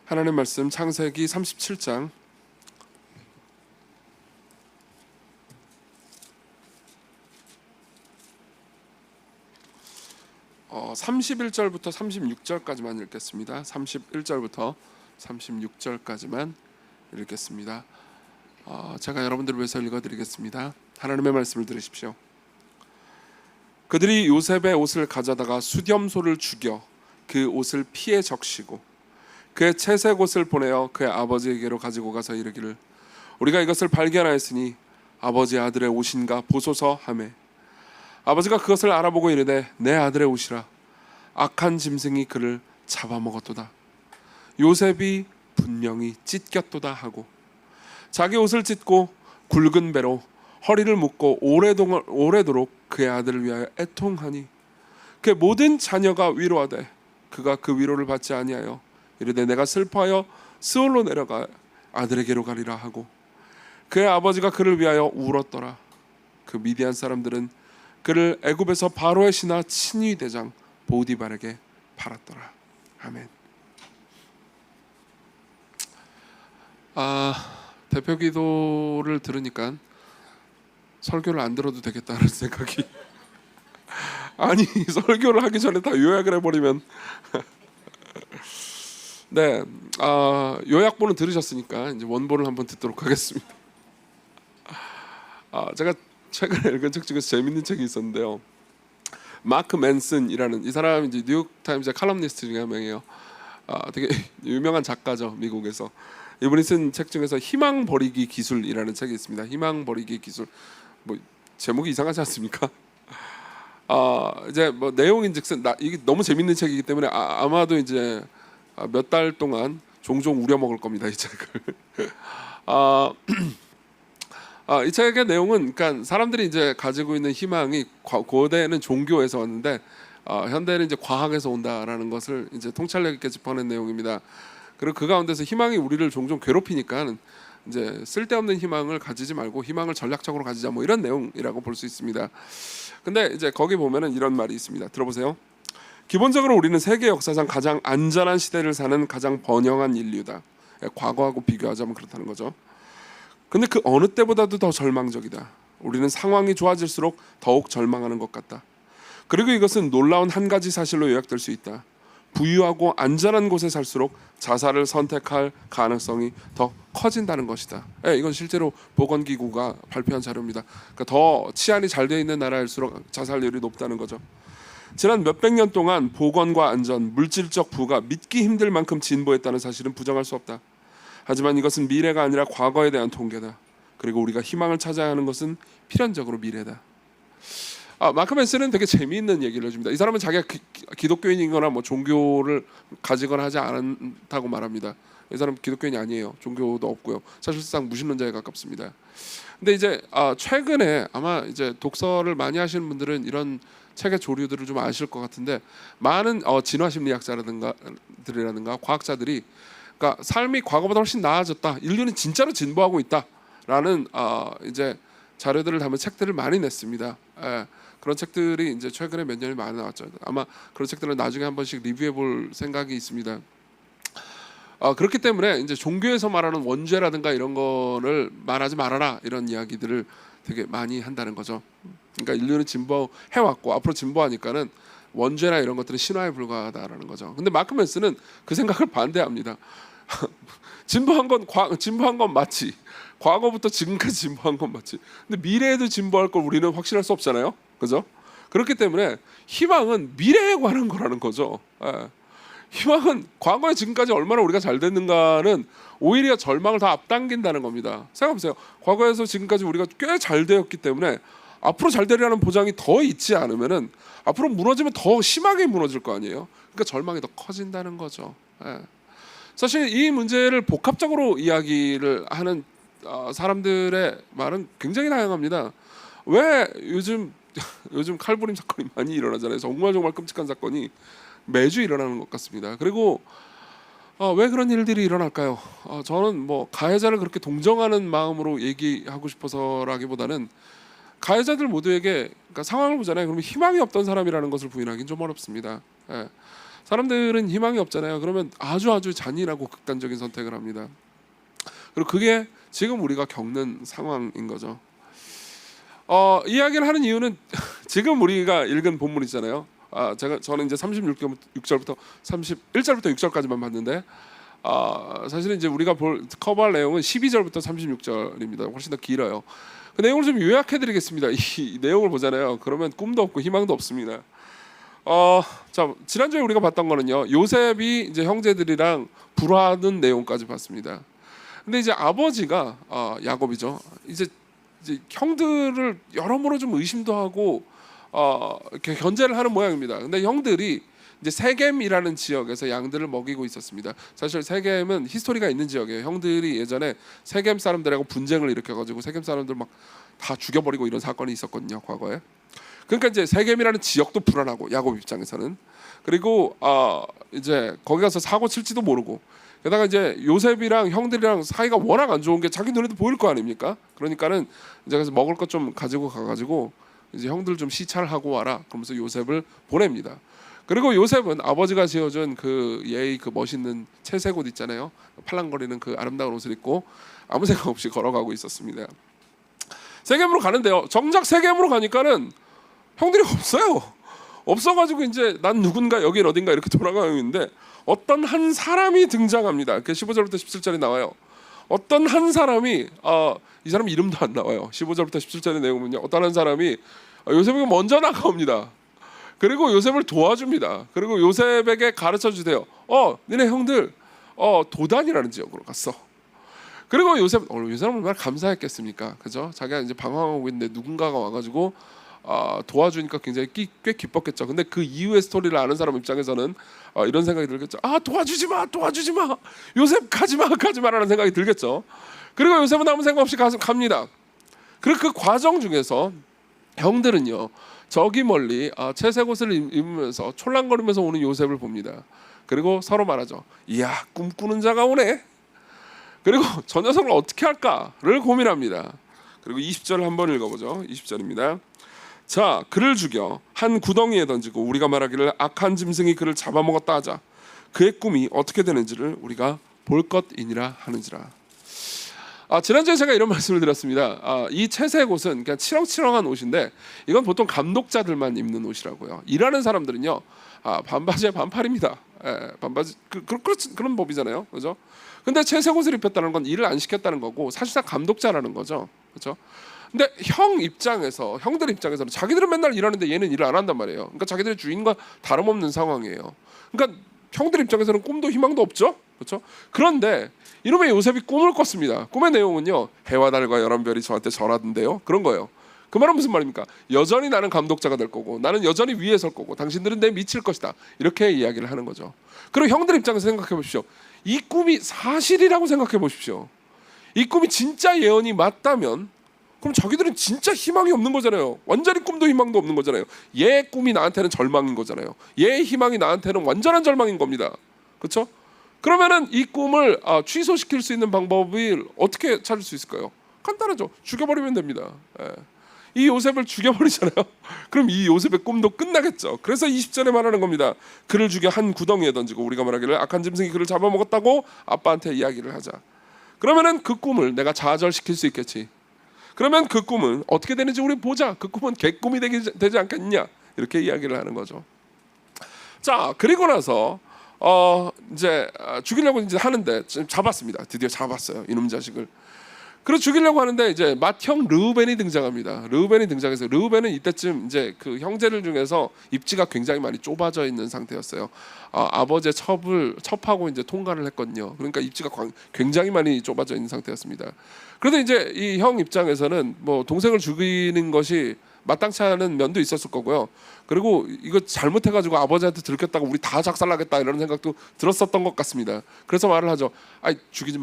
하나님 말씀 창세기 37장 31절부터 36절까지만 읽겠습니다. 31절부터 36절까지만 읽겠습니다. 제가 여러분들을 위해서 읽어드리겠습니다. 하나님의 말씀을 들으십시오. 그들이 요셉의 옷을 가져다가 수렴소를 죽여 그 옷을 피에 적시고 그의 채색 옷을 보내어 그의 아버지에게로 가지고 가서 이르기를 우리가 이것을 발견하였으니 아버지 아들의 옷인가 보소서 하매 아버지가 그것을 알아보고 이르되 내 아들의 옷이라 악한 짐승이 그를 잡아먹었도다. 요셉이 분명히 찢겼도다 하고 자기 옷을 찢고 굵은 배로 허리를 묶고 오래도록 그의 아들을 위하여 애통하니 그의 모든 자녀가 위로하되 그가 그 위로를 받지 아니하여 이르되 내가 슬퍼하여 스올로 내려가 아들에게로 가리라 하고 그의 아버지가 그를 위하여 울었더라. 그 미디안 사람들은 그를 애굽에서 바로의 신하 친위 대장 보디발에게 팔았더라. 아멘. 대표 기도를 들으니까 설교를 안 들어도 되겠다는 생각이 아니 설교를 하기 전에 다 요약을 해버리면 네, 요약본은 들으셨으니까 이제 원본을 한번 듣도록 하겠습니다. 제가 최근에 읽은 책 중에서 재밌는 책이 있었는데요. 마크 맨슨이라는 이 사람이 이제 뉴욕 타임즈 칼럼니스트 중에 한 명이에요. 되게 유명한 작가죠, 미국에서. 이분이 쓴 책 중에서 희망 버리기 기술이라는 책이 있습니다. 희망 버리기 기술. 뭐 제목이 이상하지 않습니까? 이제 뭐 내용인즉슨 이게 너무 재밌는 책이기 때문에 아마도 이제 몇 달 동안 종종 우려 먹을 겁니다, 이 책을. 이 책의 내용은 그러니까 사람들이 이제 가지고 있는 희망이 고대에는 종교에서 왔는데 현대는 이제 과학에서 온다라는 것을 이제 통찰력 있게 짚어낸 내용입니다. 그리고 그 가운데서 희망이 우리를 종종 괴롭히니까 이제 쓸데없는 희망을 가지지 말고 희망을 전략적으로 가지자 뭐 이런 내용이라고 볼 수 있습니다. 근데 이제 거기 보면은 이런 말이 있습니다. 들어보세요. 기본적으로 우리는 세계 역사상 가장 안전한 시대를 사는 가장 번영한 인류다. 과거하고 비교하자면 그렇다는 거죠. 근데 그 어느 때보다도 더 절망적이다. 우리는 상황이 좋아질수록 더욱 절망하는 것 같다. 그리고 이것은 놀라운 한 가지 사실로 요약될 수 있다. 부유하고 안전한 곳에 살수록 자살을 선택할 가능성이 더 커진다는 것이다. 이건 실제로 보건기구가 발표한 자료입니다. 그러니까 더 치안이 잘 되어 있는 나라일수록 자살률이 높다는 거죠. 지난 몇백 년 동안 보건과 안전, 물질적 부가 믿기 힘들 만큼 진보했다는 사실은 부정할 수 없다. 하지만 이것은 미래가 아니라 과거에 대한 통계다. 그리고 우리가 희망을 찾아야 하는 것은 필연적으로 미래다. 마크 맨슨은 되게 재미있는 얘기를 해줍니다. 이 사람은 자기가 기독교인이거나 뭐 종교를 가지거나 하지 않다고 말합니다. 이 사람은 기독교인이 아니에요. 종교도 없고요. 사실상 무신론자에 가깝습니다. 근데 이제 최근에 아마 이제 독서를 많이 하시는 분들은 이런 책의 조류들을 좀 아실 것 같은데 많은 진화심리학자라든가 과학자들이 그러니까 삶이 과거보다 훨씬 나아졌다. 인류는 진짜로 진보하고 있다라는 이제 자료들을 담은 책들을 많이 냈습니다. 그런 책들이 이제 최근에 몇 년이 많이 나왔죠. 아마 그런 책들은 나중에 한 번씩 리뷰해볼 생각이 있습니다. 그렇기 때문에 이제 종교에서 말하는 원죄라든가 이런 거를 말하지 말아라 이런 이야기들을 되게 많이 한다는 거죠. 그러니까 인류는 진보해왔고 앞으로 진보하니까는 원죄나 이런 것들은 신화에 불과하다라는 거죠. 근데 마크 맨슨은 그 생각을 반대합니다. 진보한 건 맞지. 과거부터 지금까지 진보한 건 맞지. 근데 미래에도 진보할 걸 우리는 확신할 수 없잖아요. 그죠? 그렇기 때문에 희망은 미래에 관한 거라는 거죠. 희망은 과거에 지금까지 얼마나 우리가 잘 됐는가는 오히려 절망을 더 앞당긴다는 겁니다. 생각해보세요. 과거에서 지금까지 우리가 꽤 잘 되었기 때문에 앞으로 잘 되리라는 보장이 더 있지 않으면은 앞으로 무너지면 더 심하게 무너질 거 아니에요. 그러니까 절망이 더 커진다는 거죠. 사실 이 문제를 복합적으로 이야기를 하는 사람들의 말은 굉장히 다양합니다. 왜 요즘 칼부림 사건이 많이 일어나잖아요. 정말 끔찍한 사건이 매주 일어나는 것 같습니다. 그리고 왜 그런 일들이 일어날까요? 저는 뭐 가해자를 그렇게 동정하는 마음으로 얘기하고 싶어서라기보다는 가해자들 모두에게 그러니까 상황을 보잖아요. 그러면 희망이 없던 사람이라는 것을 부인하기는 좀 어렵습니다. 사람들은 희망이 없잖아요. 그러면 아주 잔인하고 극단적인 선택을 합니다. 그리고 그게 지금 우리가 겪는 상황인 거죠. 이야기를 하는 이유는 지금 우리가 읽은 본문이잖아요. 저는 이제 36절부터 31절부터 6절까지만 봤는데 사실은 이제 우리가 커버할 내용은 12절부터 36절입니다. 훨씬 더 길어요. 그 내용을 좀 요약해드리겠습니다. 이 내용을 보잖아요. 그러면 꿈도 없고 희망도 없습니다. 자, 지난주에 우리가 봤던 거는요, 요셉이 이제 형제들이랑 불화하는 내용까지 봤습니다. 근데 이제 아버지가 야곱이죠. 이제 형들을 여러모로 좀 의심도 하고 이렇게 견제를 하는 모양입니다. 근데 형들이 이제 세겜이라는 지역에서 양들을 먹이고 있었습니다. 사실 세겜은 히스토리가 있는 지역이에요. 형들이 예전에 세겜 사람들하고 분쟁을 일으켜가지고 세겜 사람들 막 다 죽여버리고 이런 사건이 있었거든요, 과거에. 그러니까 이제 세겜이라는 지역도 불안하고 야곱 입장에서는, 그리고 이제 거기 가서 사고 칠지도 모르고, 게다가 이제 요셉이랑 형들이랑 사이가 워낙 안 좋은 게 자기 눈에도 보일 거 아닙니까? 그러니까는 이제 그래서 먹을 것 좀 가지고 가가지고 이제 형들 좀 시찰하고 와라, 그러면서 요셉을 보냅니다. 그리고 요셉은 아버지가 지어준 그 예의 그 멋있는 채색 옷 있잖아요. 팔랑거리는 그 아름다운 옷을 입고 아무 생각 없이 걸어가고 있었습니다. 세겜으로 가는데요. 정작 세겜으로 가니까는 형들이 없어가지고 이제 난 누군가, 여긴 어딘가 이렇게 돌아가고 있는데 어떤 한 사람이 등장합니다. 15절부터 17절이 나와요. 어떤 한 사람이 이 사람 이름도 안 나와요. 15절부터 17절의 내용은요, 어떤 한 사람이 요셉에게 먼저 나가옵니다. 그리고 요셉을 도와줍니다. 그리고 요셉에게 가르쳐 주세요. 니네 형들 도단이라는 지역으로 갔어. 그리고 요셉은 얼마나 감사했겠습니까? 그죠? 자기가 이제 방황하고 있는데 누군가가 와가지고 도와주니까 굉장히 꽤 기뻤겠죠. 근데 그 이후의 스토리를 아는 사람 입장에서는 이런 생각이 들겠죠. 도와주지 마. 요셉 가지마라는 생각이 들겠죠. 그리고 요셉은 아무 생각 없이 갑니다. 그리고 그 과정 중에서 형들은요, 저기 멀리 채색 옷을 입으면서 촐랑거리면서 오는 요셉을 봅니다. 그리고 서로 말하죠. 이야, 꿈꾸는 자가 오네. 그리고 저 녀석을 어떻게 할까를 고민합니다. 그리고 20절을 한번 읽어보죠. 20절입니다. 자, 그를 죽여 한 구덩이에 던지고 우리가 말하기를 악한 짐승이 그를 잡아먹었다 하자. 그의 꿈이 어떻게 되는지를 우리가 볼 것이니라 하는지라. 지난주에 제가 이런 말씀을 드렸습니다. 이 채색 옷은 그냥 치렁치렁한 옷인데 이건 보통 감독자들만 입는 옷이라고요. 일하는 사람들은요, 반바지에 반팔입니다. 반바지 그런 법이잖아요, 그렇죠? 근데 채색 옷을 입혔다는 건 일을 안 시켰다는 거고 사실상 감독자라는 거죠, 그렇죠? 근데 형들 입장에서는 자기들은 맨날 일하는데 얘는 일을 안 한단 말이에요. 그러니까 자기들의 주인과 다름없는 상황이에요. 그러니까 형들 입장에서는 꿈도 희망도 없죠, 그렇죠? 그런데 이놈의 요셉이 꿈을 꿨습니다. 꿈의 내용은요, 해와 달과 열한 별이 저한테 절하던데요, 그런 거예요. 그 말은 무슨 말입니까? 여전히 나는 감독자가 될 거고 나는 여전히 위에 설 거고 당신들은 내 미칠 것이다, 이렇게 이야기를 하는 거죠. 그리고 형들 입장에서 생각해 보십시오. 이 꿈이 사실이라고 생각해 보십시오. 이 꿈이 진짜 예언이 맞다면 그럼 자기들은 진짜 희망이 없는 거잖아요. 완전히 꿈도 희망도 없는 거잖아요. 얘 꿈이 나한테는 절망인 거잖아요. 얘 희망이 나한테는 완전한 절망인 겁니다. 그렇죠? 그러면은 이 꿈을 취소시킬 수 있는 방법을 어떻게 찾을 수 있을까요? 간단하죠. 죽여버리면 됩니다. 이 요셉을 죽여버리잖아요. 그럼 이 요셉의 꿈도 끝나겠죠. 그래서 20절에 말하는 겁니다. 그를 죽여 한 구덩이에 던지고 우리가 말하기를 악한 짐승이 그를 잡아먹었다고 아빠한테 이야기를 하자. 그러면은 그 꿈을 내가 좌절시킬 수 있겠지. 그러면 그 꿈은 어떻게 되는지 우리 보자. 그 꿈은 개꿈이 되지 않겠냐, 이렇게 이야기를 하는 거죠. 자, 그리고 나서 이제 죽이려고 이제 하는데 잡았습니다. 드디어 잡았어요, 이놈 자식을. 그래서 죽이려고 하는데 이제 맏형 르우벤이 등장합니다. 르우벤이 등장해서, 르우벤은 이때쯤 이제 그 형제들 중에서 입지가 굉장히 많이 좁아져 있는 상태였어요. 아버지의 첩하고 이제 통과를 했거든요. 그러니까 입지가 굉장히 많이 좁아져 있는 상태였습니다. 그런데 이제 이 형 입장에서는 뭐 동생을 죽이는 것이 마땅치 않은 면도 있었을 거고요. 그리고 이거 잘못해가지고 아버지한테 들켰다고 우리 다 작살나겠다, 이런 생각도 들었었던 것 같습니다. 그래서 말을 하죠. 죽이지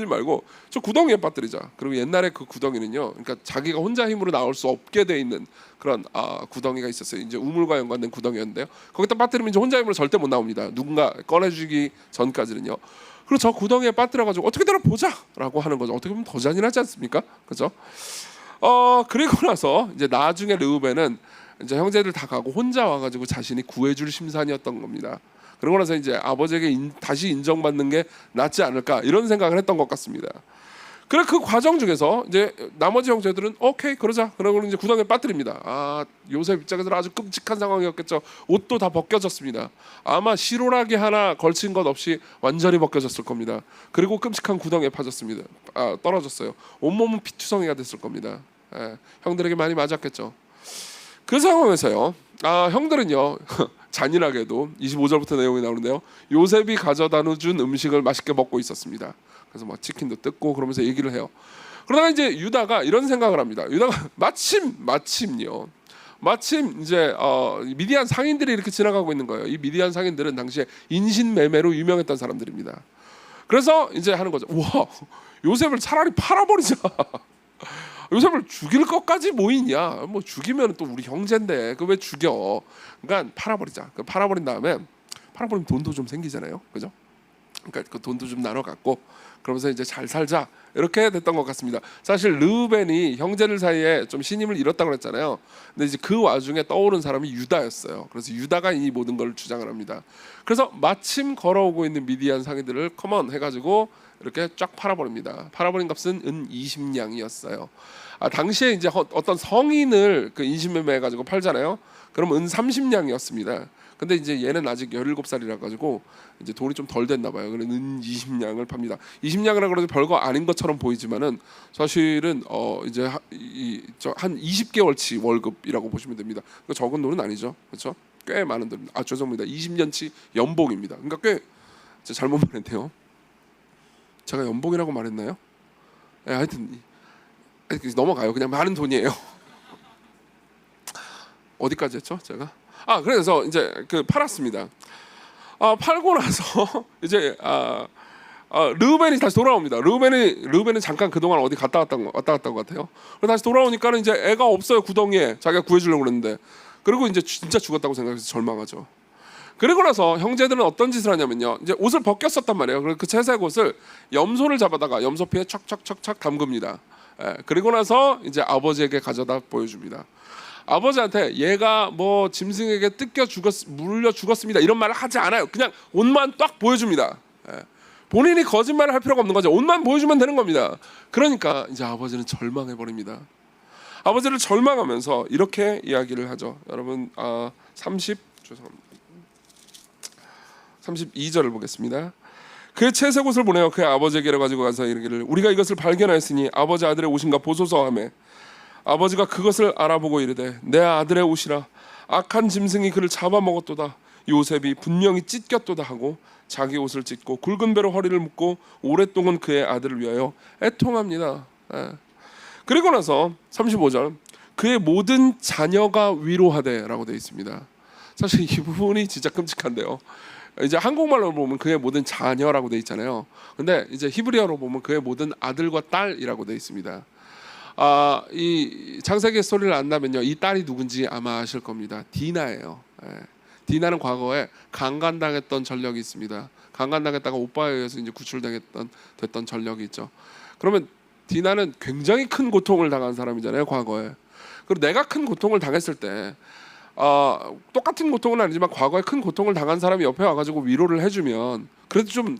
말고 저 구덩이에 빠뜨리자. 그리고 옛날에 그 구덩이는요, 그러니까 자기가 혼자 힘으로 나올 수 없게 돼 있는 그런 구덩이가 있었어요. 이제 우물과 연관된 구덩이였는데요. 거기다 빠뜨리면 이제 혼자 힘으로 절대 못 나옵니다. 누군가 꺼내주기 전까지는요. 그리고 저 구덩이에 빠뜨려가지고 어떻게 되나 보자라고 하는 거죠. 어떻게 보면 더 잔인하지 않습니까? 그렇죠? 그리고 나서 이제 나중에 르우벤은 이제 형제들 다 가고 혼자 와가지고 자신이 구해줄 심산이었던 겁니다. 그러고 나서 이제 아버지에게 다시 인정받는 게 낫지 않을까 이런 생각을 했던 것 같습니다. 그래 그 과정 중에서 이제 나머지 형제들은 오케이 그러자 그러고 이제 구덩이에 빠뜨립니다. 요셉 입장에서는 아주 끔찍한 상황이었겠죠. 옷도 다 벗겨졌습니다. 아마 시로라기 하나 걸친 것 없이 완전히 벗겨졌을 겁니다. 그리고 끔찍한 구덩이에 빠졌습니다. 떨어졌어요. 온몸은 피투성이가 됐을 겁니다. 형들에게 많이 맞았겠죠. 그 상황에서요. 형들은요. 잔인하게도 25절부터 내용이 나오는데요. 요셉이 가져다 준 음식을 맛있게 먹고 있었습니다. 그래서 막 치킨도 뜯고 그러면서 얘기를 해요. 그러다가 이제 유다가 이런 생각을 합니다. 유다가 마침 이제 미디안 상인들이 이렇게 지나가고 있는 거예요. 이 미디안 상인들은 당시에 인신매매로 유명했던 사람들입니다. 그래서 이제 하는 거죠. 와, 요셉을 차라리 팔아버리자. 요셉을 죽일 것까지 뭐 있냐? 뭐 죽이면 또 우리 형제인데 그 왜 죽여? 그러니까 팔아버리자. 팔아버린 다음에 팔아버리면 돈도 좀 생기잖아요, 그죠? 그러니까 그 돈도 좀 나눠 갖고 그러면서 이제 잘 살자 이렇게 됐던 것 같습니다. 사실 르우벤이 형제들 사이에 좀 신임을 잃었다고 그랬잖아요. 근데 이제 그 와중에 떠오른 사람이 유다였어요. 그래서 유다가 이 모든 걸 주장을 합니다. 그래서 마침 걸어오고 있는 미디안 상인들을 커먼 해가지고 이렇게 쫙 팔아버립니다. 팔아버린 값은 은 20냥이었어요. 당시에 이제 어떤 성인을 그 인신매매해가지고 팔잖아요. 그럼 은 30냥이었습니다. 근데 이제 얘는 아직 17살이라 가지고 이제 돈이 좀 덜 됐나 봐요. 그래서 은 20냥을 팝니다. 20냥이라 그래도 별거 아닌 것처럼 보이지만은 사실은 이제 한 20개월치 월급이라고 보시면 됩니다. 그 적은 돈은 아니죠, 그렇죠? 꽤 많은 돈. 죄송합니다. 20년치 연봉입니다. 그러니까 꽤 잘못 말했네요. 제가 연봉이라고 말했나요? 하여튼 넘어가요. 그냥 많은 돈이에요. 어디까지 했죠, 제가? 그래서 이제 팔았습니다. 팔고 나서 이제 르우벤이 다시 돌아옵니다. 르우벤은 잠깐 그동안 어디 왔다 갔다 한 것 같아요. 그래서 다시 돌아오니까는 이제 애가 없어요. 구덩이에 자기가 구해주려고 그랬는데 그리고 이제 진짜 죽었다고 생각해서 절망하죠. 그리고 나서 형제들은 어떤 짓을 하냐면요. 이제 옷을 벗겼었단 말이에요. 그래서 그 채색 옷을 염소를 잡아다가 염소피에 척척척척 담급니다. 그리고 나서 이제 아버지에게 가져다 보여줍니다. 아버지한테 얘가 뭐 짐승에게 물려 죽었습니다 이런 말을 하지 않아요. 그냥 옷만 딱 보여줍니다. 본인이 거짓말을 할 필요가 없는 거죠. 옷만 보여주면 되는 겁니다. 그러니까 이제 아버지는 절망해 버립니다. 아버지를 절망하면서 이렇게 이야기를 하죠. 여러분 32절을 보겠습니다. 그의 채색 옷을 보내어 그의 아버지에게 가지고 가서 이르기를 우리가 이것을 발견하였으니 아버지 아들의 옷인가 보소서 하매 아버지가 그것을 알아보고 이르되 내 아들의 옷이라 악한 짐승이 그를 잡아먹었도다. 요셉이 분명히 찢겼도다 하고 자기 옷을 찢고 굵은 배로 허리를 묶고 오랫동안 그의 아들을 위하여 애통합니다. 그리고 나서 35절 그의 모든 자녀가 위로하되라고 되어 있습니다. 사실 이 부분이 진짜 끔찍한데요. 이제 한국말로 보면 그의 모든 자녀라고 되어 있잖아요. 근데 이제 히브리어로 보면 그의 모든 아들과 딸이라고 되어 있습니다. 이 창세기 스토리를 안다면요, 이 딸이 누군지 아마 아실 겁니다. 디나예요. 디나는 과거에 강간당했던 전력이 있습니다. 강간당했다가 오빠에 의해서 이제 됐던 전력이 있죠. 그러면 디나는 굉장히 큰 고통을 당한 사람이잖아요, 과거에. 그리고 내가 큰 고통을 당했을 때 똑같은 고통은 아니지만 과거에 큰 고통을 당한 사람이 옆에 와가지고 위로를 해주면 그래도 좀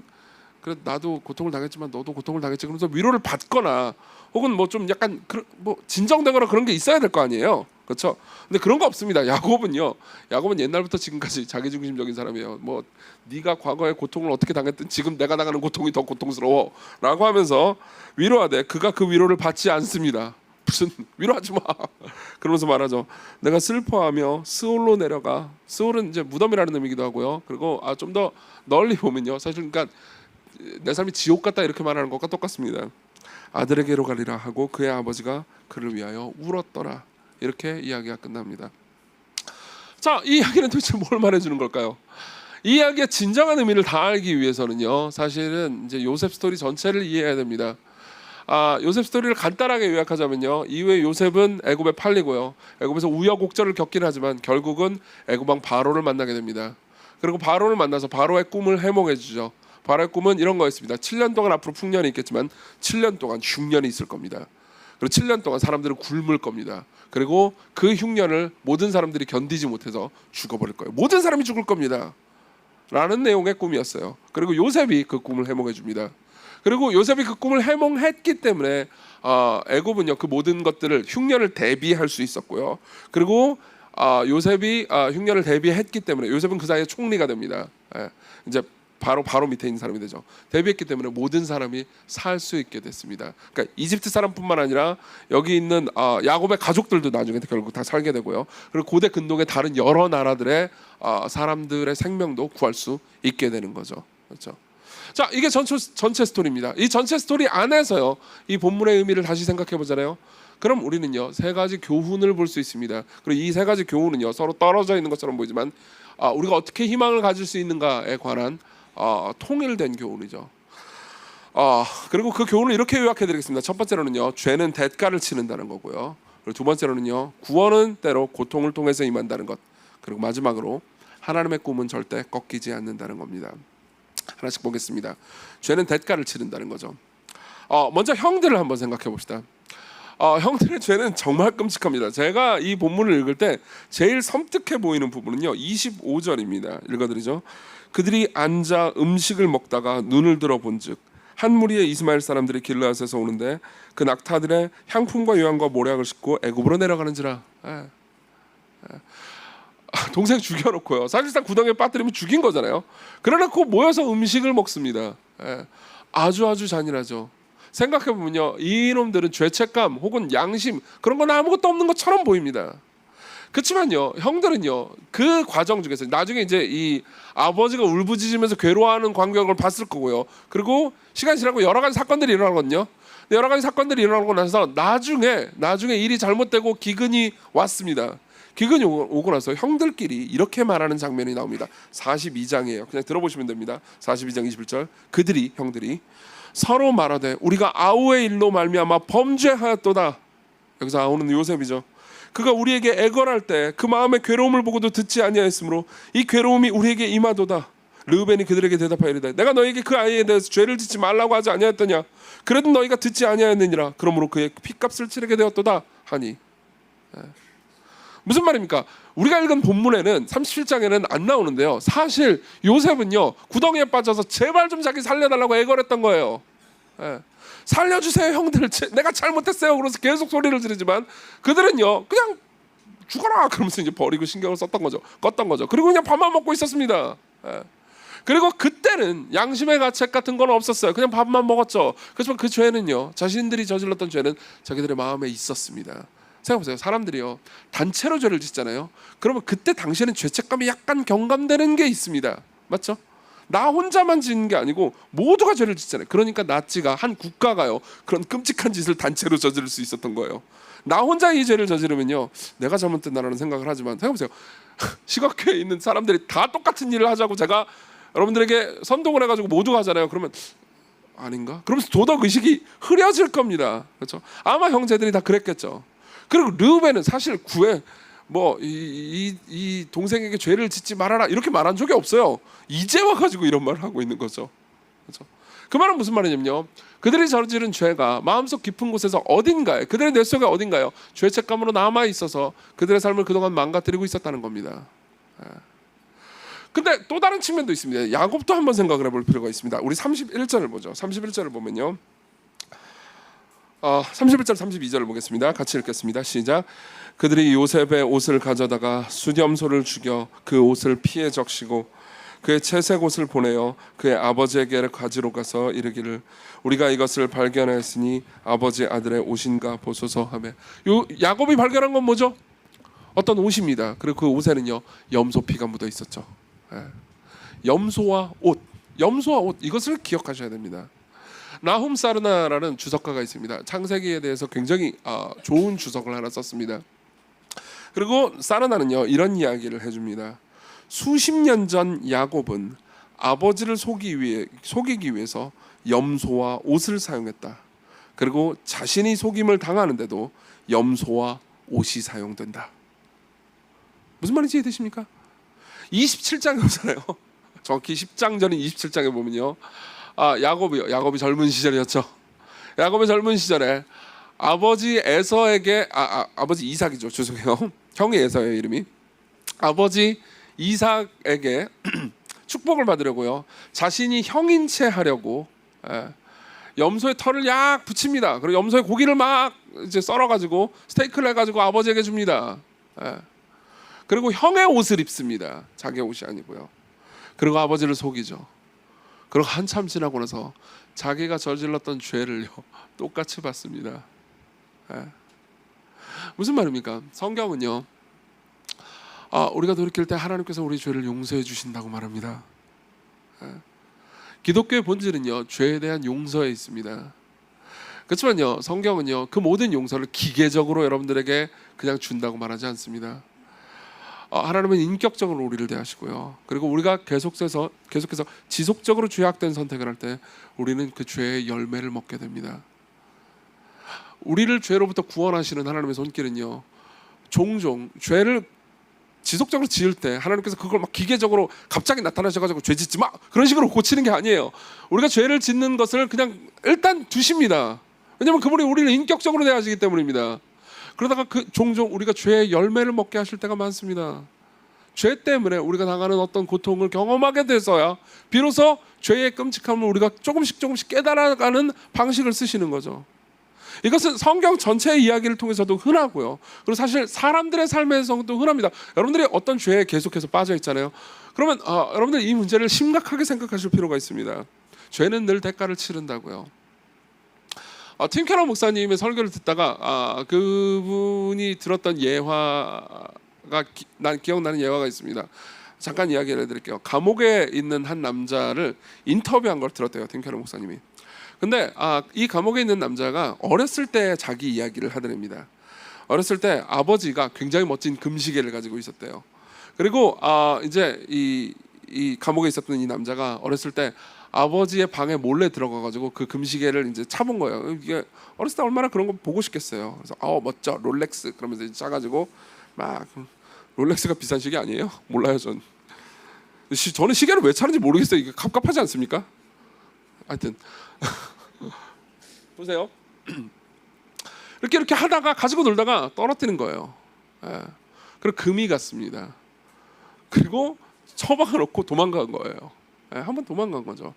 그래 나도 고통을 당했지만 너도 고통을 당했지 그러면서 위로를 받거나 혹은 뭐 좀 약간 뭐 진정되거나 그런 게 있어야 될 거 아니에요, 그렇죠? 근데 그런 거 없습니다. 야곱은 옛날부터 지금까지 자기중심적인 사람이에요. 뭐 네가 과거에 고통을 어떻게 당했든 지금 내가 당하는 고통이 더 고통스러워라고 하면서 위로하되 그가 그 위로를 받지 않습니다. 무슨 위로하지 마 그러면서 말하죠. 내가 슬퍼하며 스올로 내려가. 스올은 이제 무덤이라는 의미기도 하고요. 그리고 좀 더 널리 보면요, 사실 그러니까 내 삶이 지옥 같다 이렇게 말하는 것과 똑같습니다. 아들에게로 가리라 하고 그의 아버지가 그를 위하여 울었더라. 이렇게 이야기가 끝납니다. 자, 이 이야기는 도대체 뭘 말해주는 걸까요? 이 이야기의 진정한 의미를 다 알기 위해서는요, 사실은 이제 요셉 스토리 전체를 이해해야 됩니다. 요셉 스토리를 간단하게 요약하자면요, 이후에 요셉은 애굽에 팔리고요, 애굽에서 우여곡절을 겪긴 하지만 결국은 애굽 왕 바로를 만나게 됩니다. 그리고 바로를 만나서 바로의 꿈을 해몽해 주죠. 바로의 꿈은 이런 거였습니다. 7년 동안 앞으로 풍년이 있겠지만 7년 동안 흉년이 있을 겁니다. 그리고 7년 동안 사람들은 굶을 겁니다. 그리고 그 흉년을 모든 사람들이 견디지 못해서 죽어버릴 거예요. 모든 사람이 죽을 겁니다. 라는 내용의 꿈이었어요. 그리고 요셉이 그 꿈을 해몽해 줍니다. 그리고 요셉이 그 꿈을 해몽했기 때문에 애굽은요 그 모든 것들을 흉년을 대비할 수 있었고요. 그리고 요셉이 흉년을 대비했기 때문에 요셉은 그 사이에 총리가 됩니다. 이제 바로 밑에 있는 사람이 되죠. 대비했기 때문에 모든 사람이 살 수 있게 됐습니다. 그러니까 이집트 사람뿐만 아니라 여기 있는 야곱의 가족들도 나중에 결국 다 살게 되고요. 그리고 고대 근동의 다른 여러 나라들의 사람들의 생명도 구할 수 있게 되는 거죠. 그렇죠? 자, 이게 전체 스토리입니다. 이 전체 스토리 안에서요, 이 본문의 의미를 다시 생각해 보잖아요. 그럼 우리는요 세 가지 교훈을 볼 수 있습니다. 그리고 이 세 가지 교훈은요 서로 떨어져 있는 것처럼 보이지만 우리가 어떻게 희망을 가질 수 있는가에 관한 통일된 교훈이죠. 그리고 그 교훈을 이렇게 요약해드리겠습니다. 첫 번째로는요, 죄는 대가를 치른다는 거고요. 그리고 두 번째로는요, 구원은 때로 고통을 통해서 임한다는 것. 그리고 마지막으로 하나님의 꿈은 절대 꺾이지 않는다는 겁니다. 하나씩 보겠습니다. 죄는 대가를 치른다는 거죠. 먼저 형들을 한번 생각해 봅시다. 형들의 죄는 정말 끔찍합니다. 제가 이 본문을 읽을 때 제일 섬뜩해 보이는 부분은요 25절입니다. 읽어드리죠. 그들이 앉아 음식을 먹다가 눈을 들어 본즉 한 무리의 이스마엘 사람들이 길르앗에서 오는데 그 낙타들의 향품과 유향과 모략을 싣고 애굽으로 내려가는지라. 동생 죽여놓고요. 사실상 구덩이에 빠뜨리면 죽인 거잖아요. 그래놓고 모여서 음식을 먹습니다. 아주 잔인하죠. 생각해보면요, 이놈들은 죄책감 혹은 양심 그런 건 아무것도 없는 것처럼 보입니다. 그렇지만요, 형들은요 그 과정 중에서 나중에 이제 이 아버지가 울부짖으면서 괴로워하는 광경을 봤을 거고요. 그리고 시간이 지나고 여러 가지 사건들이 일어나거든요. 여러 가지 사건들이 일어나고 나서 나중에 일이 잘못되고 기근이 왔습니다. 기근이 오고 나서 형들끼리 이렇게 말하는 장면이 나옵니다. 42장이에요. 그냥 들어보시면 됩니다. 42장 21절. 형들이 서로 말하되 우리가 아우의 일로 말미암아 범죄하였도다. 여기서 아우는 요셉이죠. 그가 우리에게 애걸할 때 그 마음의 괴로움을 보고도 듣지 아니하였으므로 이 괴로움이 우리에게 임하도다. 르우벤이 그들에게 대답하이르되 내가 너에게 그 아이에 대해서 죄를 짓지 말라고 하지 아니하였더냐. 그래도 너희가 듣지 아니하였느니라. 그러므로 그의 핏값을 치르게 되었도다 하니. 무슨 말입니까? 우리가 읽은 본문에는 37장에는 안 나오는데요. 사실 요셉은요 구덩이에 빠져서 제발 좀 자기 살려달라고 애걸했던 거예요. 살려주세요 형들, 내가 잘못했어요. 그래서 계속 소리를 지르지만 그들은요 그냥 죽어라 그러면서 이제 버리고 신경을 껐던 거죠. 그리고 그냥 밥만 먹고 있었습니다. 그리고 그때는 양심의 가책 같은 건 없었어요. 그냥 밥만 먹었죠. 그렇지만 그 죄는요, 자신들이 저질렀던 죄는 자기들의 마음에 있었습니다. 생각해보세요. 사람들이요 단체로 죄를 짓잖아요. 그러면 그때 당시에는 죄책감이 약간 경감되는 게 있습니다. 맞죠? 나 혼자만 짓는 게 아니고 모두가 죄를 짓잖아요. 그러니까 나치가 한 국가가요 그런 끔찍한 짓을 단체로 저지를 수 있었던 거예요. 나 혼자 이 죄를 저지르면요 내가 잘못됐다라는 생각을 하지만 생각해보세요. 시각회에 있는 사람들이 다 똑같은 일을 하자고 제가 여러분들에게 선동을 해가지고 모두가 하잖아요. 그러면 아닌가? 그러면서 도덕의식이 흐려질 겁니다. 그렇죠? 아마 형제들이 다 그랬겠죠. 그리고 르우벤은 사실 이 동생에게 죄를 짓지 말아라 이렇게 말한 적이 없어요. 이제 와가지고 이런 말을 하고 있는 거죠. 그렇죠? 그 말은 무슨 말이냐면요, 그들이 저지른 죄가 마음속 깊은 곳에서 어딘가에, 그들의 뇌 속에 어딘가요 죄책감으로 남아 있어서 그들의 삶을 그동안 망가뜨리고 있었다는 겁니다. 근데 또 다른 측면도 있습니다. 야곱도 한번 생각을 해볼 필요가 있습니다. 우리 31절을 보죠. 31절을 보면요, 31절 32절을 보겠습니다. 같이 읽겠습니다. 시작. 그들이 요셉의 옷을 가져다가 수렴소를 죽여 그 옷을 피에 적시고 그의 채색 옷을 보내어 그의 아버지에게 가지러 가서 이르기를 우리가 이것을 발견하였으니 아버지 아들의 옷인가 보소서 하며. 야곱이 발견한 건 뭐죠? 어떤 옷입니다. 그리고 그 옷에는요 염소 피가 묻어 있었죠. 염소와 옷 이것을 기억하셔야 됩니다. 나훔 사르나라는 주석가가 있습니다. 창세기에 대해서 굉장히 좋은 주석을 하나 썼습니다. 그리고 사르나는요 이런 이야기를 해줍니다. 수십 년 전 야곱은 아버지를 속이기 위해서 염소와 옷을 사용했다. 그리고 자신이 속임을 당하는데도 염소와 옷이 사용된다. 무슨 말인지 이해되십니까? 27장에 보잖아요. 정확히 10장 전인 27장에 보면요, 야곱이 젊은 시절이었죠. 야곱의 젊은 시절에 아버지 에서에게 아버지 이삭이죠. 죄송해요. 형이 에서예요 이름이. 아버지 이삭에게 축복을 받으려고요. 자신이 형인 채 하려고 염소의 털을 약 붙입니다. 그리고 염소의 고기를 막 이제 썰어가지고 스테이크를 해가지고 아버지에게 줍니다. 그리고 형의 옷을 입습니다. 자기 옷이 아니고요. 그리고 아버지를 속이죠. 그리고 한참 지나고 나서 자기가 저질렀던 죄를요 똑같이 받습니다. 무슨 말입니까? 성경은요 우리가 돌이킬 때 하나님께서 우리 죄를 용서해 주신다고 말합니다. 기독교의 본질은요 죄에 대한 용서에 있습니다. 그렇지만요 성경은요 그 모든 용서를 기계적으로 여러분들에게 그냥 준다고 말하지 않습니다. 하나님은 인격적으로 우리를 대하시고요. 그리고 우리가 계속해서 지속적으로 죄악된 선택을 할 때 우리는 그 죄의 열매를 먹게 됩니다. 우리를 죄로부터 구원하시는 하나님의 손길은요 종종 죄를 지속적으로 지을 때 하나님께서 그걸 막 기계적으로 갑자기 나타나셔가지고 죄 짓지 마 그런 식으로 고치는 게 아니에요. 우리가 죄를 짓는 것을 그냥 일단 두십니다. 왜냐하면 그분이 우리를 인격적으로 대하시기 때문입니다. 그러다가 종종 우리가 죄의 열매를 먹게 하실 때가 많습니다. 죄 때문에 우리가 당하는 어떤 고통을 경험하게 돼서야 비로소 죄의 끔찍함을 우리가 조금씩 깨달아가는 방식을 쓰시는 거죠. 이것은 성경 전체의 이야기를 통해서도 흔하고요. 그리고 사실 사람들의 삶에서도 흔합니다. 여러분들이 어떤 죄에 계속해서 빠져 있잖아요. 그러면 여러분들 이 문제를 심각하게 생각하실 필요가 있습니다. 죄는 늘 대가를 치른다고요. 팀 캐러 목사님의 설교를 듣다가 그분이 들었던 예화가 난 기억나는 예화가 있습니다. 잠깐 이야기를 해드릴게요. 감옥에 있는 한 남자를 인터뷰한 걸 들었대요. 팀 캐러 목사님이. 근데 이 감옥에 있는 남자가 어렸을 때 자기 이야기를 하더랍니다. 어렸을 때 아버지가 굉장히 멋진 금시계를 가지고 있었대요. 그리고 이제 이 감옥에 있었던 이 남자가 어렸을 때 아버지의 방에 몰래 들어가가지고 그 금시계를 이제 차본 거예요. 이게 어렸을 때 얼마나 그런 거 보고 싶겠어요. 그래서 멋져 롤렉스 그러면서 이제 짜가지고 막 롤렉스가 비싼 시계 아니에요? 몰라요 전. 저는 시계를 왜 차는지 모르겠어요. 이게 갑갑하지 않습니까? 하여튼 보세요. 이렇게 하다가 가지고 놀다가 떨어뜨리는 거예요. 그리고 금이 갔습니다. 그리고 처박아 놓고 도망간 거예요. 한번 도망간 거죠.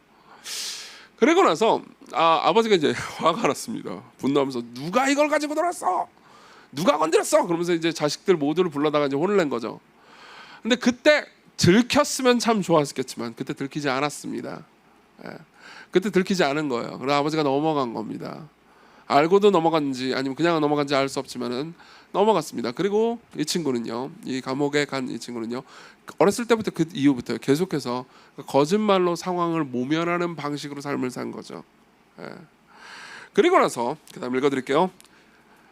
그리고 나서 아버지가 이제 화가 났습니다. 분노하면서 누가 이걸 가지고 놀았어? 누가 건드렸어? 그러면서 이제 자식들 모두를 불러다가 이제 혼을 낸 거죠. 근데 그때 들켰으면 참 좋았겠지만 그때 들키지 않았습니다. 그때 들키지 않은 거예요. 그래서 아버지가 넘어간 겁니다. 알고도 넘어간지 아니면 그냥 넘어간지 알 수 없지만은 넘어갔습니다. 그리고 이 친구는요, 이 감옥에 간 이 친구는요, 어렸을 때부터 그 이후부터 계속해서 거짓말로 상황을 모면하는 방식으로 삶을 산 거죠. 그리고 나서 그다음 읽어드릴게요.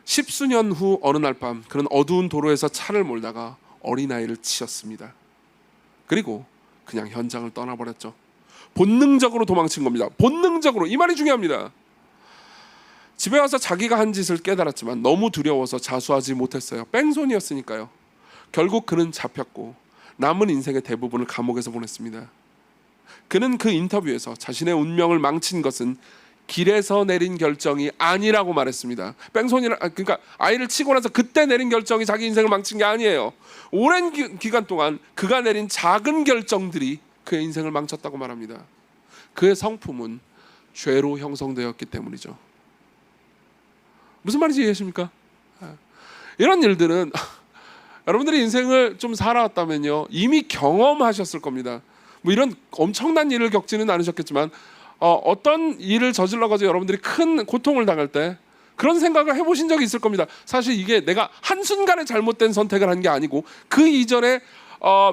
10수년 후 어느 날 밤 그는 어두운 도로에서 차를 몰다가 어린아이를 치었습니다. 그리고 그냥 현장을 떠나버렸죠. 본능적으로 도망친 겁니다. 본능적으로. 이 말이 중요합니다. 집에 와서 자기가 한 짓을 깨달았지만 너무 두려워서 자수하지 못했어요. 뺑소니였으니까요. 결국 그는 잡혔고 남은 인생의 대부분을 감옥에서 보냈습니다. 그는 그 인터뷰에서 자신의 운명을 망친 것은 길에서 내린 결정이 아니라고 말했습니다. 그러니까 아이를 치고 나서 그때 내린 결정이 자기 인생을 망친 게 아니에요. 오랜 기간 동안 그가 내린 작은 결정들이 그의 인생을 망쳤다고 말합니다. 그의 성품은 죄로 형성되었기 때문이죠. 무슨 말인지 이해하십니까? 이런 일들은 여러분들이 인생을 좀 살아왔다면요 이미 경험하셨을 겁니다. 뭐 이런 엄청난 일을 겪지는 않으셨겠지만 어떤 일을 저질러가지고 여러분들이 큰 고통을 당할 때 그런 생각을 해보신 적이 있을 겁니다. 사실 이게 내가 한순간에 잘못된 선택을 한 게 아니고 그 이전에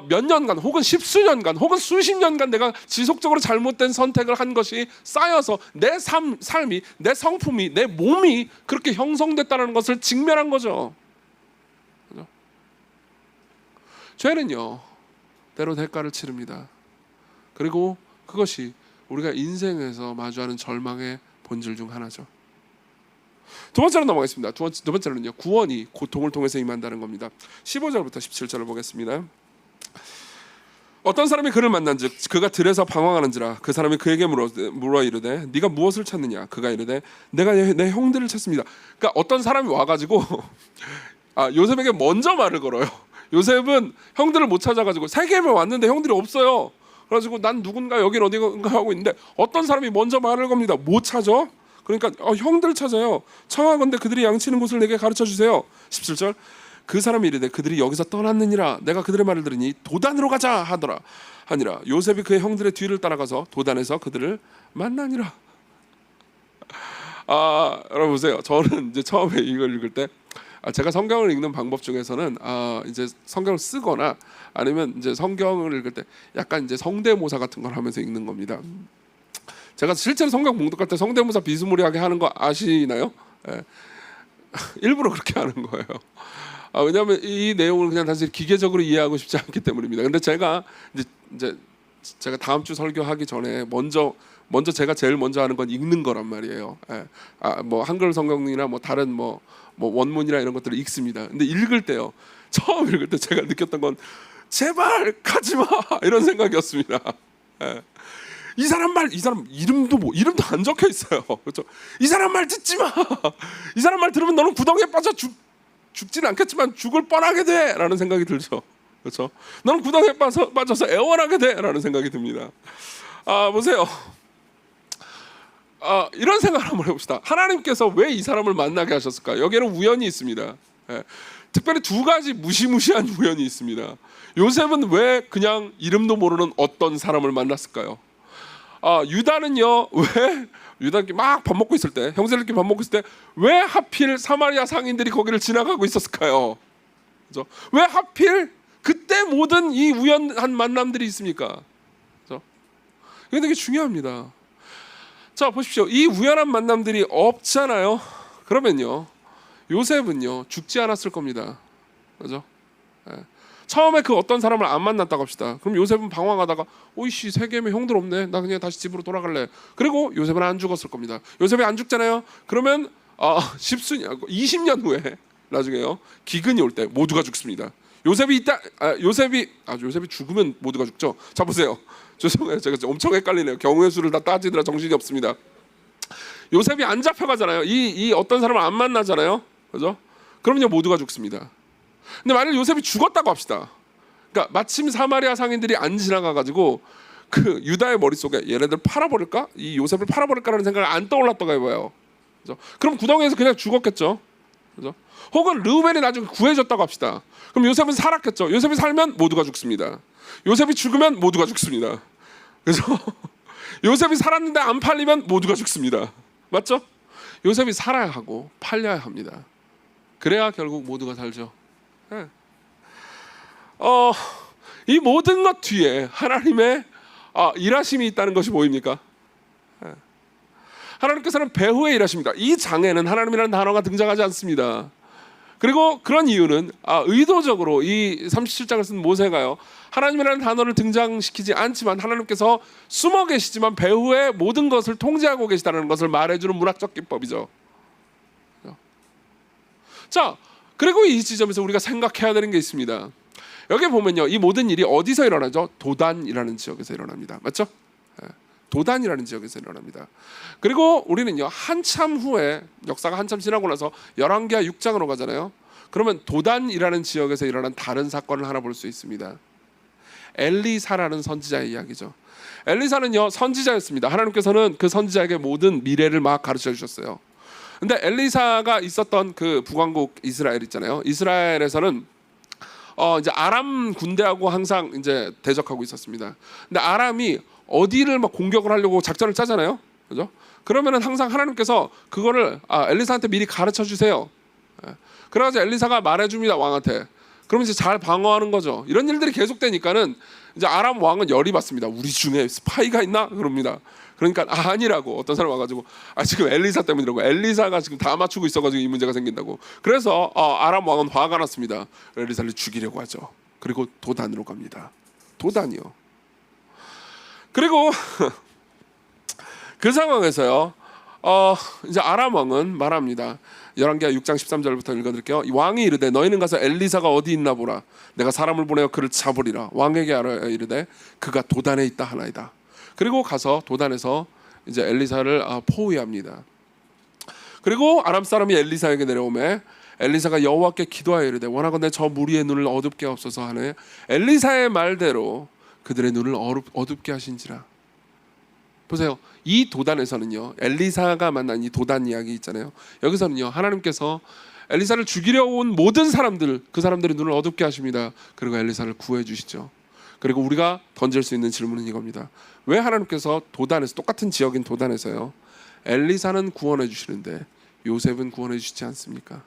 몇 년간 혹은 십수년간 혹은 수십 년간 내가 지속적으로 잘못된 선택을 한 것이 쌓여서 내 삶이 내 성품이 내 몸이 그렇게 형성됐다는 것을 직면한 거죠. 그죠? 죄는요 때로 대가를 치릅니다. 그리고 그것이 우리가 인생에서 마주하는 절망의 본질 중 하나죠. 두 번째로 넘어가겠습니다. 두 번째로는요 구원이 고통을 통해서 임한다는 겁니다. 15절부터 17절을 보겠습니다. 어떤 사람이 그를 만난즉 그가 들에서 방황하는지라 그 사람이 그에게 물어 이르되 네가 무엇을 찾느냐? 그가 이르되 내가 내 형들을 찾습니다. 그러니까 어떤 사람이 와가지고 요셉에게 먼저 말을 걸어요. 요셉은 형들을 못 찾아가지고 세겜에 왔는데 형들이 없어요. 그래가지고 난 누군가 여긴 어디가 하고 있는데 어떤 사람이 먼저 말을 겁니다. 못 찾아? 그러니까 형들 찾아요. 청하건대 그들이 양치는 곳을 내게 가르쳐 주세요. 17절 그 사람이 이르되 그들이 여기서 떠났느니라 내가 그들의 말을 들으니 도단으로 가자 하더라 하니라. 요셉이 그의 형들의 뒤를 따라가서 도단에서 그들을 만나니라. 여러분 보세요. 저는 이제 처음에 이걸 읽을 때 제가 성경을 읽는 방법 중에서는 이제 성경을 쓰거나 아니면 이제 성경을 읽을 때 약간 이제 성대모사 같은 걸 하면서 읽는 겁니다. 제가 실제로 성경 봉독할 때 성대모사 비스무리하게 하는 거 아시나요? 예. 일부러 그렇게 하는 거예요. 왜냐하면 이 내용을 그냥 단순히 기계적으로 이해하고 싶지 않기 때문입니다. 근데 제가 이제 제가 다음 주 설교하기 전에 먼저 제가 제일 먼저 하는 건 읽는 거란 말이에요. 예. 뭐 한글 성경이나 뭐 다른 뭐 원문이나 이런 것들을 읽습니다. 근데 읽을 때요. 처음 읽을 때 제가 느꼈던 건 제발 가지 마 이런 생각이었습니다. 예. 이 사람 이름도 안 적혀 있어요. 그렇죠? 이 사람 말 듣지 마. 이 사람 말 들으면 너는 구덩이에 빠져 죽지는 않겠지만 죽을 뻔하게 돼라는 생각이 들죠. 그렇죠? 너는 구덩이에 빠져서 애원하게 돼라는 생각이 듭니다. 보세요. 이런 생각을 한번 해봅시다. 하나님께서 왜 이 사람을 만나게 하셨을까? 여기에는 우연이 있습니다. 예. 특별히 두 가지 무시무시한 우연이 있습니다. 요셉은 왜 그냥 이름도 모르는 어떤 사람을 만났을까요? 유다는요, 왜 유다끼리 막 밥 먹고 있을 때, 형제들끼리 밥 먹고 있을 때 왜 하필 사마리아 상인들이 거기를 지나가고 있었을까요? 그죠? 왜 하필 그때 모든 이 우연한 만남들이 있습니까? 그죠? 이게 되게 중요합니다. 자, 보십시오. 이 우연한 만남들이 없잖아요. 그러면요, 요셉은요 죽지 않았을 겁니다. 그죠? 예. 처음에 그 어떤 사람을 안 만났다고 합시다. 그럼 요셉은 방황하다가 오이씨 세겜에 형들 없네. 나 그냥 다시 집으로 돌아갈래. 그리고 요셉은 안 죽었을 겁니다. 요셉이 안 죽잖아요. 그러면 20년 후에 나중에요 기근이 올 때 모두가 죽습니다. 요셉이 죽으면 모두가 죽죠. 자 보세요. 죄송해요. 제가 엄청 헷갈리네요. 경우의 수를 다 따지느라 정신이 없습니다. 요셉이 안 잡혀가잖아요. 이 어떤 사람을 안 만나잖아요. 그죠? 그럼요 모두가 죽습니다. 근데 만약 요셉이 죽었다고 합시다. 그러니까 마침 사마리아 상인들이 안 지나가가지고 그 유다의 머릿속에 얘네들 팔아버릴까? 이 요셉을 팔아버릴까라는 생각을 안 떠올랐다고 해봐요. 그죠? 그럼 구덩이에서 그냥 죽었겠죠. 그죠? 혹은 르우벤이 나중에 구해줬다고 합시다. 그럼 요셉은 살았겠죠. 요셉이 살면 모두가 죽습니다. 요셉이 죽으면 모두가 죽습니다. 그래서 요셉이 살았는데 안 팔리면 모두가 죽습니다. 맞죠? 요셉이 살아야 하고 팔려야 합니다. 그래야 결국 모두가 살죠. 네. 이 모든 것 뒤에 하나님의 일하심이 있다는 것이 보입니까? 네. 하나님께서는 배후에 일하십니다. 이 장에는 하나님이라는 단어가 등장하지 않습니다. 그리고 그런 이유는 의도적으로 이 37장을 쓴 모세가요 하나님이라는 단어를 등장시키지 않지만 하나님께서 숨어 계시지만 배후에 모든 것을 통제하고 계시다는 것을 말해주는 문학적 기법이죠. 자, 그리고 이 지점에서 우리가 생각해야 되는 게 있습니다. 여기 보면요 이 모든 일이 어디서 일어나죠? 도단이라는 지역에서 일어납니다. 맞죠? 도단이라는 지역에서 일어납니다. 그리고 우리는요 한참 후에 역사가 한참 지나고 나서 열왕기하 6장으로 가잖아요. 그러면 도단이라는 지역에서 일어난 다른 사건을 하나 볼 수 있습니다. 엘리사라는 선지자의 이야기죠. 엘리사는요 선지자였습니다. 하나님께서는 그 선지자에게 모든 미래를 막 가르쳐 주셨어요. 근데 엘리사가 있었던 그 북왕국 이스라엘 있잖아요. 이스라엘에서는 이제 아람 군대하고 항상 이제 대적하고 있었습니다. 근데 아람이 어디를 막 공격을 하려고 작전을 짜잖아요. 그죠? 그러면은 항상 하나님께서 그거를 엘리사한테 미리 가르쳐 주세요. 그래가지고 엘리사가 말해줍니다 왕한테. 그러면 이제 잘 방어하는 거죠. 이런 일들이 계속되니까는 이제 아람 왕은 열이 받습니다. 우리 중에 스파이가 있나? 그럽니다. 그러니까 아니라고 어떤 사람 와가지고 지금 엘리사 때문이라고. 엘리사가 지금 다 맞추고 있어가지고 이 문제가 생긴다고. 그래서 아람 왕은 화가 났습니다. 엘리사를 죽이려고 하죠. 그리고 도단으로 갑니다. 도단이요. 그리고 그 상황에서요 이제 아람 왕은 말합니다. 열왕기하 6장 13절부터 읽어드릴게요. 왕이 이르되 너희는 가서 엘리사가 어디 있나 보라. 내가 사람을 보내어 그를 잡으리라. 왕에게 알아야 이르되 그가 도단에 있다 하나이다. 그리고 가서 도단에서 이제 엘리사를 포위합니다. 그리고 아람 사람이 엘리사에게 내려오매 엘리사가 여호와께 기도하여 이르되 원하건대 저 무리의 눈을 어둡게 없어서 하네. 엘리사의 말대로 그들의 눈을 어둡게 하신지라. 보세요. 이 도단에서는요, 엘리사가 만난 이 도단 이야기 있잖아요. 여기서는요, 하나님께서 엘리사를 죽이려 온 모든 사람들, 그 사람들의 눈을 어둡게 하십니다. 그리고 엘리사를 구해 주시죠. 그리고 우리가 던질 수 있는 질문은 이겁니다. 왜 하나님께서 도단에서, 똑같은 지역인 도단에서요, 엘리사는 구원해 주시는데 요셉은 구원해 주시지 않습니까?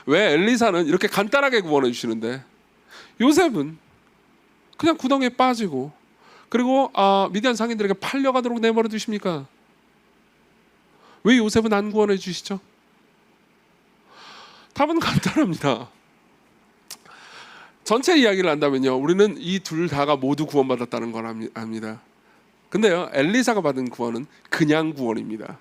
왜 엘리사는 이렇게 간단하게 구원해 주시는데 요셉은 그냥 구덩이에 빠지고, 그리고 미디안 상인들에게 팔려가도록 내버려 두십니까? 왜 요셉은 안 구원해 주시죠? 답은 간단합니다. 전체 이야기를 한다면요, 우리는 이 둘 다가 모두 구원받았다는 걸 압니다. 근데요, 엘리사가 받은 구원은 그냥 구원입니다.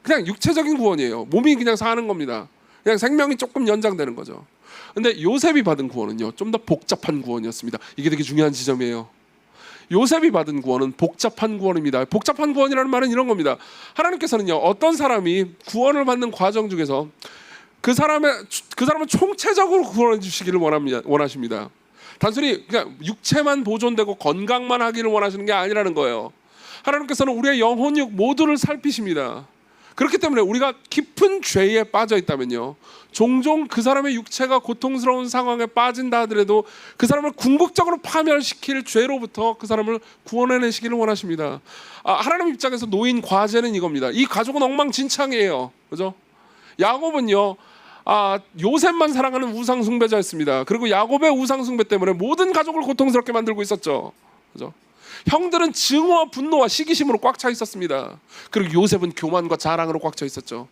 그냥 육체적인 구원이에요. 몸이 그냥 사는 겁니다. 그냥 생명이 조금 연장되는 거죠. 근데 요셉이 받은 구원은요, 좀 더 복잡한 구원이었습니다. 이게 되게 중요한 지점이에요. 요셉이 받은 구원은 복잡한 구원입니다. 복잡한 구원이라는 말은 이런 겁니다. 하나님께서는요, 어떤 사람이 구원을 받는 과정 중에서 그 사람을 총체적으로 구원해 주시기를 원하십니다. 단순히 그냥 육체만 보존되고 건강만 하기를 원하시는 게 아니라는 거예요. 하나님께서는 우리의 영혼육 모두를 살피십니다. 그렇기 때문에 우리가 깊은 죄에 빠져 있다면요, 종종 그 사람의 육체가 고통스러운 상황에 빠진다 하더라도 그 사람을 궁극적으로 파멸시킬 죄로부터 그 사람을 구원해내시기를 원하십니다. 하나님 입장에서 놓인 과제는 이겁니다. 이 가족은 엉망진창이에요. 그죠? 야곱은요, 요셉만 사랑하는 우상 숭배자였습니다. 그리고 야곱의 우상 숭배 때문에 모든 가족을 고통스럽게 만들고 있었죠. 그죠? 형들은 증오와 분노와 시기심으로 꽉 차 있었습니다. 그리고 요셉은 교만과 자랑으로 꽉 차 있었죠.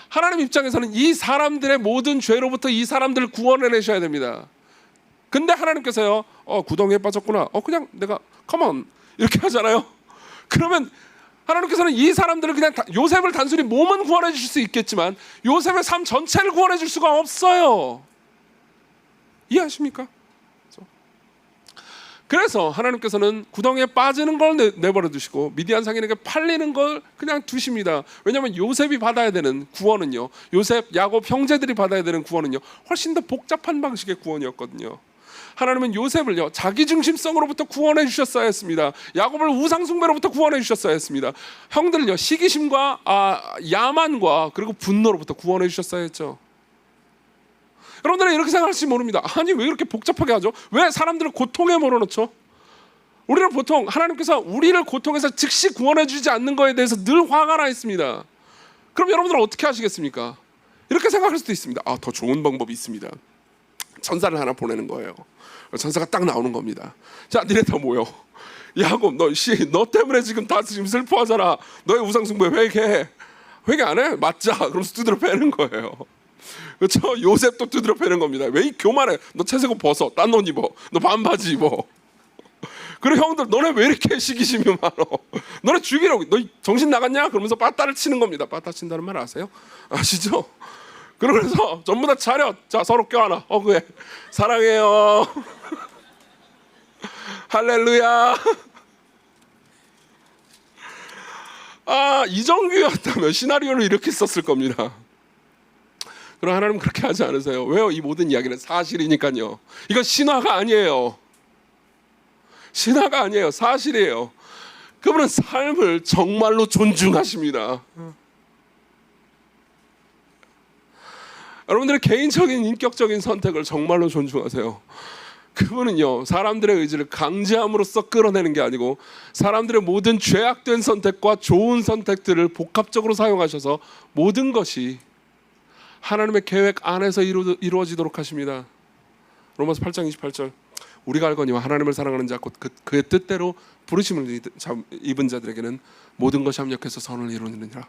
하나님 입장에서는 이 사람들의 모든 죄로부터 이 사람들을 구원해내셔야 됩니다. 근데 하나님께서요, 구덩이에 빠졌구나, 그냥 내가 컴온 이렇게 하잖아요. 그러면 하나님께서는 이 사람들을 그냥 요셉을 단순히 몸은 구원해 주실 수 있겠지만 요셉의 삶 전체를 구원해 줄 수가 없어요. 이해하십니까? 그래서 하나님께서는 구덩이에 빠지는 걸 내버려 두시고 미디안 상인에게 팔리는 걸 그냥 두십니다. 왜냐하면 요셉이 받아야 되는 구원은요, 요셉, 야곱 형제들이 받아야 되는 구원은요, 훨씬 더 복잡한 방식의 구원이었거든요. 하나님은 요셉을요, 자기중심성으로부터 구원해 주셨어야 했습니다. 야곱을 우상숭배로부터 구원해 주셨어야 했습니다. 형들을요, 시기심과 야만과 그리고 분노로부터 구원해 주셨어야 했죠. 여러분들은 이렇게 생각할지 모릅니다. 아니, 왜 이렇게 복잡하게 하죠? 왜 사람들을 고통에 몰아넣죠? 우리는 보통 하나님께서 우리를 고통에서 즉시 구원해 주지 않는 거에 대해서 늘 화가 나 있습니다. 그럼 여러분들은 어떻게 하시겠습니까? 이렇게 생각할 수도 있습니다. 더 좋은 방법이 있습니다. 천사를 하나 보내는 거예요. 천사가 딱 나오는 겁니다. 자, 니네 다 모여. 야곱, 너 때문에 지금 다 지금 슬퍼하잖아. 너의 우상숭배 회개 안 해? 맞자. 그러면서 두드려 패는 거예요. 그렇죠? 요셉도 두드려 패는 겁니다. 왜 이 교만해? 너 채색옷 벗어. 딴 옷 입어. 너 반바지 입어. 그리고 형들, 너네 왜 이렇게 시기심이 많어? 너네 죽이려고, 너 정신 나갔냐? 그러면서 빠따를 치는 겁니다. 빠따 친다는 말 아세요? 아시죠? 그래서 전부 다 차렷. 자, 서로 껴안아. 그래. 사랑해요. 할렐루야. 이정규였다면 시나리오를 이렇게 썼을 겁니다. 그럼 하나님은 그렇게 하지 않으세요. 왜요? 이 모든 이야기는 사실이니까요. 이건 신화가 아니에요. 신화가 아니에요. 사실이에요. 그분은 삶을 정말로 존중하십니다. 여러분들의 개인적인 인격적인 선택을 정말로 존중하세요. 그분은요, 사람들의 의지를 강제함으로써 끌어내는 게 아니고 사람들의 모든 죄악된 선택과 좋은 선택들을 복합적으로 사용하셔서 모든 것이 하나님의 계획 안에서 이루어지도록 하십니다. 로마서 8장 28절, 우리가 알거니와 하나님을 사랑하는 자 곧 그의 뜻대로 부르심을 입은 자들에게는 모든 것이 합력해서 선을 이루느니라.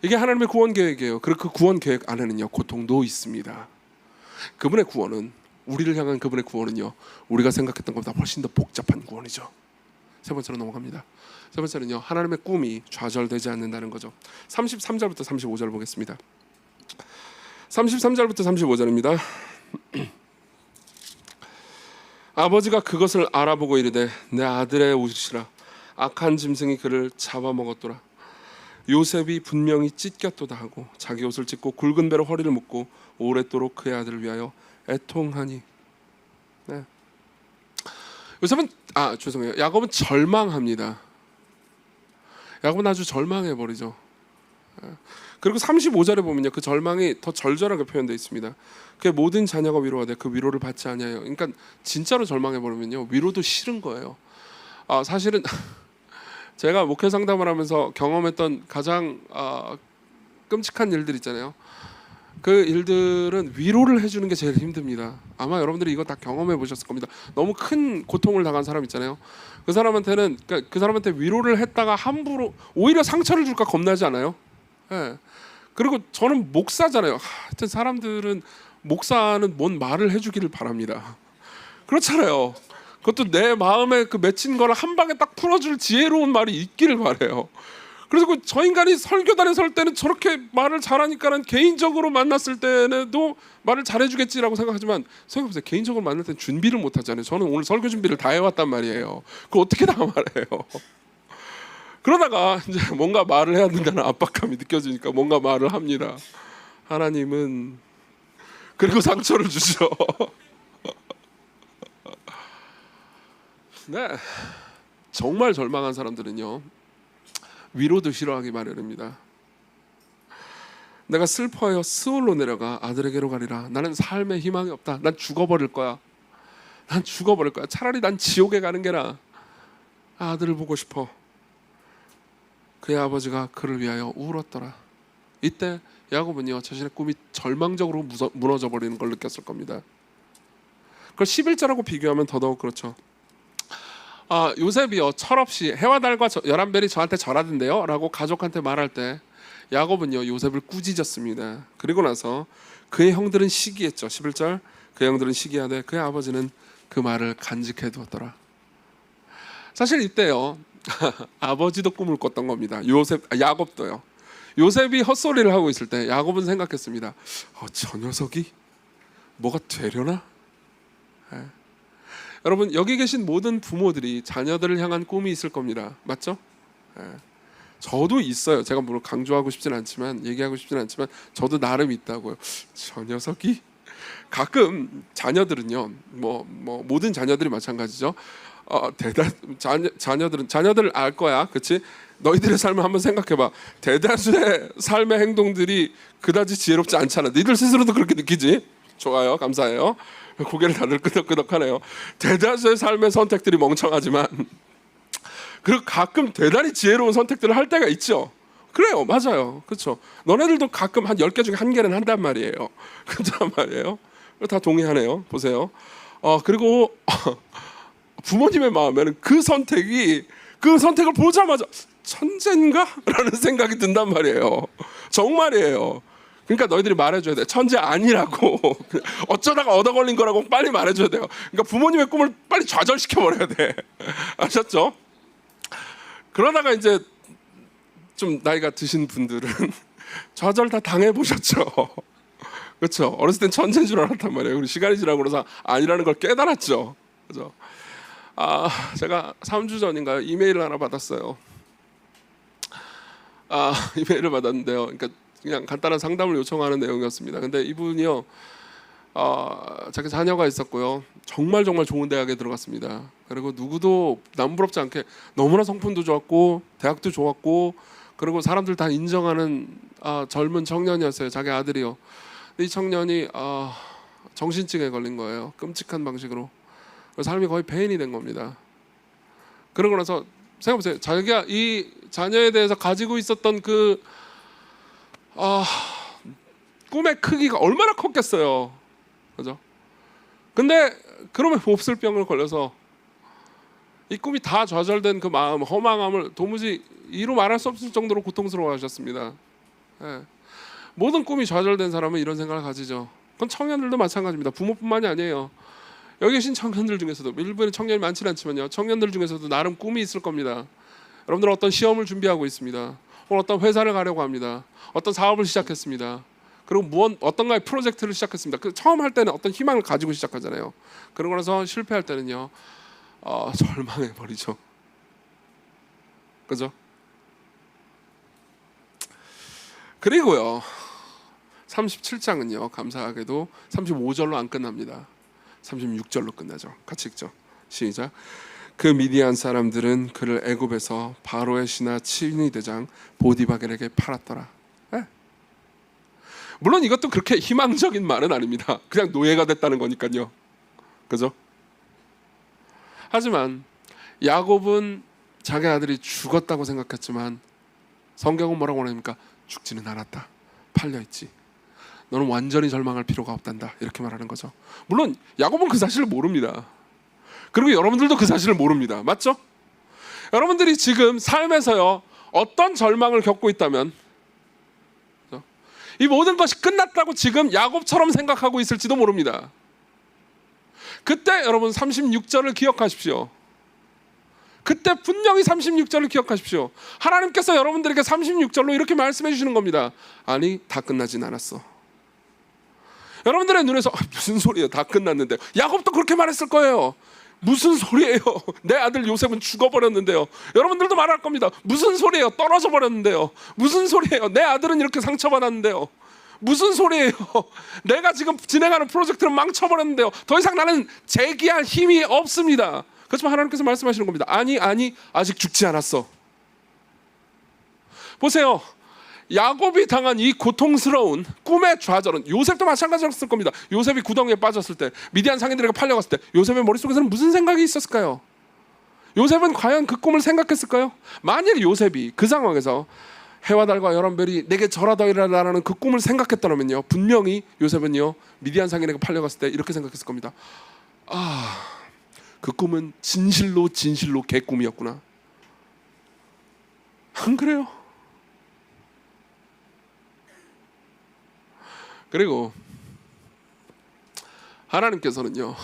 이게 하나님의 구원 계획이에요. 그리고 그 구원 계획 안에는요, 고통도 있습니다. 그분의 구원은, 우리를 향한 그분의 구원은요, 우리가 생각했던 것보다 훨씬 더 복잡한 구원이죠. 세 번째로 넘어갑니다. 세 번째는요, 하나님의 꿈이 좌절되지 않는다는 거죠. 33절부터 35절 보겠습니다. 33절부터 35절입니다. 아버지가 그것을 알아보고 이르되 내 아들의 옷이라 악한 짐승이 그를 잡아먹었더라. 요셉이 분명히 찢겼도다 하고 자기 옷을 찢고 굵은 배로 허리를 묶고 오랫도록 그의 아들을 위하여 애통하니. 네. 요셉은 죄송해요. 야곱은 절망합니다. 야곱은 아주 절망해 버리죠. 그리고 35절에 보면요, 그 절망이 더 절절하게 표현되어 있습니다. 그의 모든 자녀가 위로가 돼 그 위로를 받지 아니하여. 그러니까 진짜로 절망해 버리면요, 위로도 싫은 거예요. 사실은 제가 목회 상담을 하면서 경험했던 가장 끔찍한 일들 있잖아요. 그 일들은 위로를 해주는 게 제일 힘듭니다. 아마 여러분들이 이거 다 경험해 보셨을 겁니다. 너무 큰 고통을 당한 사람 있잖아요. 그 사람한테는, 그러니까 그 사람한테 위로를 했다가 함부로 오히려 상처를 줄까 겁나지 않아요? 예. 그리고 저는 목사잖아요. 하여튼 사람들은 목사는 뭔 말을 해주기를 바랍니다. 그렇잖아요. 그것도 내 마음에 그 맺힌 거를 한 방에 딱 풀어줄 지혜로운 말이 있기를 바래요. 그래서 저 인간이 설교단에 설 때는 저렇게 말을 잘하니까는 개인적으로 만났을 때도 말을 잘해주겠지라고 생각하지만, 생각해보세요. 개인적으로 만날 때는 준비를 못하잖아요. 저는 오늘 설교 준비를 다 해왔단 말이에요. 그거 어떻게 다 말해요? 그러다가 이제 뭔가 말을 해야 된다는 압박감이 느껴지니까 뭔가 말을 합니다. 하나님은 그리고 상처를 주죠. 네, 정말 절망한 사람들은요, 위로도 싫어하기 마련입니다. 내가 슬퍼하여 스올로 내려가 아들에게로 가리라. 나는 삶에 희망이 없다. 난 죽어버릴 거야. 난 죽어버릴 거야. 차라리 난 지옥에 가는 게 나아. 아들을 보고 싶어. 그의 아버지가 그를 위하여 울었더라. 이때 야곱은요, 자신의 꿈이 절망적으로 무너져 버리는 걸 느꼈을 겁니다. 그걸 11절하고 비교하면 더더욱 그렇죠. 요셉이요, 철없이 해와 달과 11별이 저한테 절하던데요 라고 가족한테 말할 때 야곱은요, 요셉을 꾸짖었습니다. 그리고 나서 그의 형들은 시기했죠. 11절, 그의 형들은 시기하되 그의 아버지는 그 말을 간직해 두었더라. 사실 이때요, 아버지도 꿈을 꿨던 겁니다. 야곱도요. 요셉이 헛소리를 하고 있을 때 야곱은 생각했습니다. 저 녀석이 뭐가 되려나? 네. 여러분, 여기 계신 모든 부모들이 자녀들을 향한 꿈이 있을 겁니다. 맞죠? 네. 저도 있어요. 제가 물론 강조하고 싶진 않지만, 얘기하고 싶진 않지만 저도 나름 있다고요. 저 녀석이. 가끔 자녀들은요, 모든 자녀들이 마찬가지죠. 자녀들 알 거야, 그렇지? 너희들의 삶을 한번 생각해봐. 대다수의 삶의 행동들이 그다지 지혜롭지 않잖아. 너희들 스스로도 그렇게 느끼지? 좋아요, 감사해요. 고개를 다들 끄덕끄덕하네요. 대다수의 삶의 선택들이 멍청하지만, 그리고 가끔 대단히 지혜로운 선택들을 할 때가 있죠. 그래요, 맞아요, 그렇죠. 너네들도 가끔 한 10개 중에 한 개는 한단 말이에요. 그렇단 말이에요. 다 동의하네요. 보세요. 그리고 부모님의 마음에는 그 선택을 보자마자 천재인가? 라는 생각이 든단 말이에요. 정말이에요. 그러니까 너희들이 말해줘야 돼. 천재 아니라고. 어쩌다가 얻어 걸린 거라고 빨리 말해줘야 돼요. 그러니까 부모님의 꿈을 빨리 좌절시켜버려야 돼. 아셨죠? 그러다가 이제 좀 나이가 드신 분들은 좌절 다 당해보셨죠? 그렇죠? 어렸을 땐 천재인 줄 알았단 말이에요. 그리고 시간이 지나고 그래서 아니라는 걸 깨달았죠. 그죠? 제가 3주 전인가요? 이메일을 하나 받았어요. 이메일을 받았는데요. 그러니까 그냥 간단한 상담을 요청하는 내용이었습니다. 근데 이분이요, 자기 자녀가 있었고요, 정말 좋은 대학에 들어갔습니다. 그리고 누구도 남부럽지 않게 너무나 성품도 좋았고 대학도 좋았고, 그리고 사람들 다 인정하는 젊은 청년이었어요. 자기 아들이요. 근데 이 청년이 정신증에 걸린 거예요. 끔찍한 방식으로. 삶이 거의 폐인이 된 겁니다. 그러고 나서 생각해보세요. 자기가 이 자녀에 대해서 가지고 있었던 그 꿈의 크기가 얼마나 컸겠어요. 그죠? 근데 그러면 몹쓸 병을 걸려서 이 꿈이 다 좌절된 그 마음, 허망함을 도무지 이루 말할 수 없을 정도로 고통스러워하셨습니다. 예. 모든 꿈이 좌절된 사람은 이런 생각을 가지죠. 그건 청년들도 마찬가지입니다. 부모뿐만이 아니에요. 여기 계신 청년들 중에서도, 일부는 청년이 많지는 않지만요, 청년들 중에서도 나름 꿈이 있을 겁니다. 여러분들은 어떤 시험을 준비하고 있습니다. 혹은 어떤 회사를 가려고 합니다. 어떤 사업을 시작했습니다. 그리고 어떤가의 프로젝트를 시작했습니다. 처음 할 때는 어떤 희망을 가지고 시작하잖아요. 그러고 나서 실패할 때는요, 절망해 버리죠. 그죠? 그리고요, 37장은요 감사하게도 35절로 안 끝납니다. 36절로 끝나죠. 같이 읽죠. 시작. 그 미디안 사람들은 그를 애굽에서 바로의 신하 친위 대장 보디바겔에게 팔았더라. 네. 물론 이것도 그렇게 희망적인 말은 아닙니다. 그냥 노예가 됐다는 거니까요. 그죠? 하지만 야곱은 자기 아들이 죽었다고 생각했지만 성경은 뭐라고 말합니까? 죽지는 않았다. 팔려있지. 너는 완전히 절망할 필요가 없단다. 이렇게 말하는 거죠. 물론 야곱은 그 사실을 모릅니다. 그리고 여러분들도 그 사실을 모릅니다. 맞죠? 여러분들이 지금 삶에서요 어떤 절망을 겪고 있다면 이 모든 것이 끝났다고 지금 야곱처럼 생각하고 있을지도 모릅니다. 그때 여러분 36절을 기억하십시오. 그때 분명히 36절을 기억하십시오. 하나님께서 여러분들에게 36절로 이렇게 말씀해 주시는 겁니다. 아니, 다 끝나진 않았어. 여러분들의 눈에서 무슨 소리예요? 다 끝났는데요. 야곱도 그렇게 말했을 거예요. 무슨 소리예요? 내 아들 요셉은 죽어버렸는데요. 여러분들도 말할 겁니다. 무슨 소리예요? 떨어져 버렸는데요. 무슨 소리예요? 내 아들은 이렇게 상처받았는데요. 무슨 소리예요? 내가 지금 진행하는 프로젝트를 망쳐버렸는데요. 더 이상 나는 재기할 힘이 없습니다. 그렇지만 하나님께서 말씀하시는 겁니다. 아니 아직 죽지 않았어. 보세요. 야곱이 당한 이 고통스러운 꿈의 좌절은 요셉도 마찬가지였을 겁니다. 요셉이 구덩이에 빠졌을 때, 미디안 상인들에게 팔려갔을 때 요셉의 머릿속에서는 무슨 생각이 있었을까요? 요셉은 과연 그 꿈을 생각했을까요? 만일 요셉이 그 상황에서 해와 달과 열한 별이 내게 절하더이라라는 그 꿈을 생각했더라면요, 분명히 요셉은요 미디안 상인에게 팔려갔을 때 이렇게 생각했을 겁니다. 그 꿈은 진실로 개꿈이었구나. 안 그래요? 그리고 하나님께서는요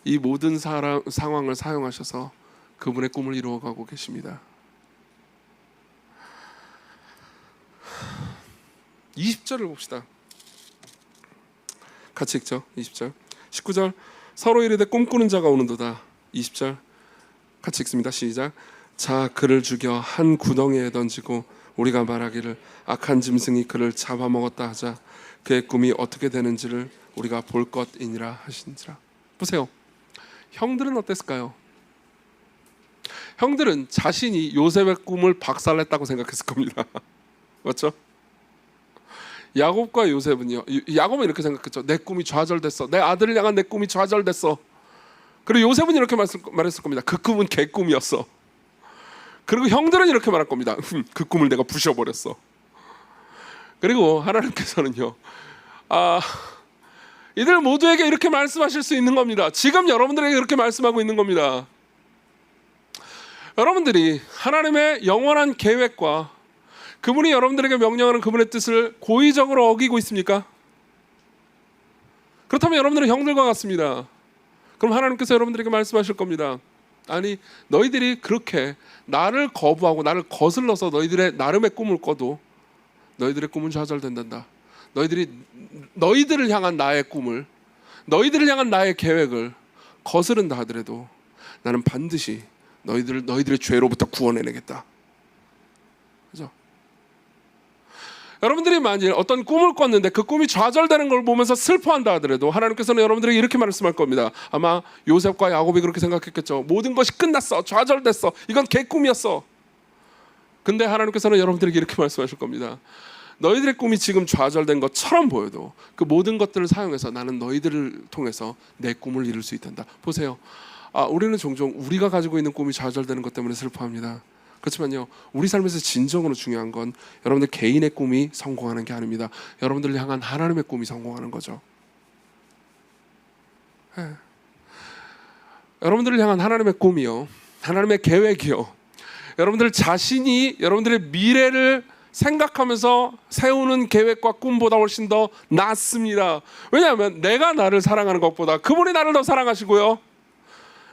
이 모든 상황을 사용하셔서 그분의 꿈을 이루어가고 계십니다. 20절을 봅시다. 같이 읽죠. 20절 19절 서로 이르되 꿈꾸는 자가 오는도다. 20절 같이 읽습니다. 시작. 자 그를 죽여 한 구덩이에 던지고 우리가 말하기를 악한 짐승이 그를 잡아먹었다 하자. 그의 꿈이 어떻게 되는지를 우리가 볼 것이니라 하신지라. 보세요. 형들은 어땠을까요? 형들은 자신이 요셉의 꿈을 박살냈다고 생각했을 겁니다. 맞죠? 야곱과 요셉은요, 야곱은 이렇게 생각했죠. 내 꿈이 좌절됐어. 내 아들을 향한 내 꿈이 좌절됐어. 그리고 요셉은 이렇게 말했을 겁니다. 그 꿈은 개꿈이었어. 그리고 형들은 이렇게 말할 겁니다. 그 꿈을 내가 부셔버렸어. 그리고 하나님께서는요, 이들 모두에게 이렇게 말씀하실 수 있는 겁니다. 지금 여러분들에게 이렇게 말씀하고 있는 겁니다. 여러분들이 하나님의 영원한 계획과 그분이 여러분들에게 명령하는 그분의 뜻을 고의적으로 어기고 있습니까? 그렇다면 여러분들은 형들과 같습니다. 그럼 하나님께서 여러분들에게 말씀하실 겁니다. 아니, 너희들이 그렇게 나를 거부하고 나를 거슬러서 너희들의 나름의 꿈을 꿔도 너희들의 꿈은 좌절된단다. 너희들을 향한 나의 꿈을, 너희들을 향한 나의 계획을 거스른다 하더라도 나는 반드시 너희들의 죄로부터 구원해내겠다. 그죠? 여러분들이 만일 어떤 꿈을 꿨는데 그 꿈이 좌절되는 걸 보면서 슬퍼한다 하더라도 하나님께서는 여러분들에게 이렇게 말씀할 겁니다. 아마 요셉과 야곱이 그렇게 생각했겠죠. 모든 것이 끝났어. 좌절됐어. 이건 개꿈이었어. 근데 하나님께서는 여러분들에게 이렇게 말씀하실 겁니다. 너희들의 꿈이 지금 좌절된 것처럼 보여도 그 모든 것들을 사용해서 나는 너희들을 통해서 내 꿈을 이룰 수 있단다. 보세요. 우리는 종종 우리가 가지고 있는 꿈이 좌절되는 것 때문에 슬퍼합니다. 그렇지만요, 우리 삶에서 진정으로 중요한 건 여러분들 개인의 꿈이 성공하는 게 아닙니다. 여러분들을 향한 하나님의 꿈이 성공하는 거죠. 네. 여러분들을 향한 하나님의 꿈이요, 하나님의 계획이요, 여러분들 자신이 여러분들의 미래를 생각하면서 세우는 계획과 꿈보다 훨씬 더 낫습니다. 왜냐하면 내가 나를 사랑하는 것보다 그분이 나를 더 사랑하시고요,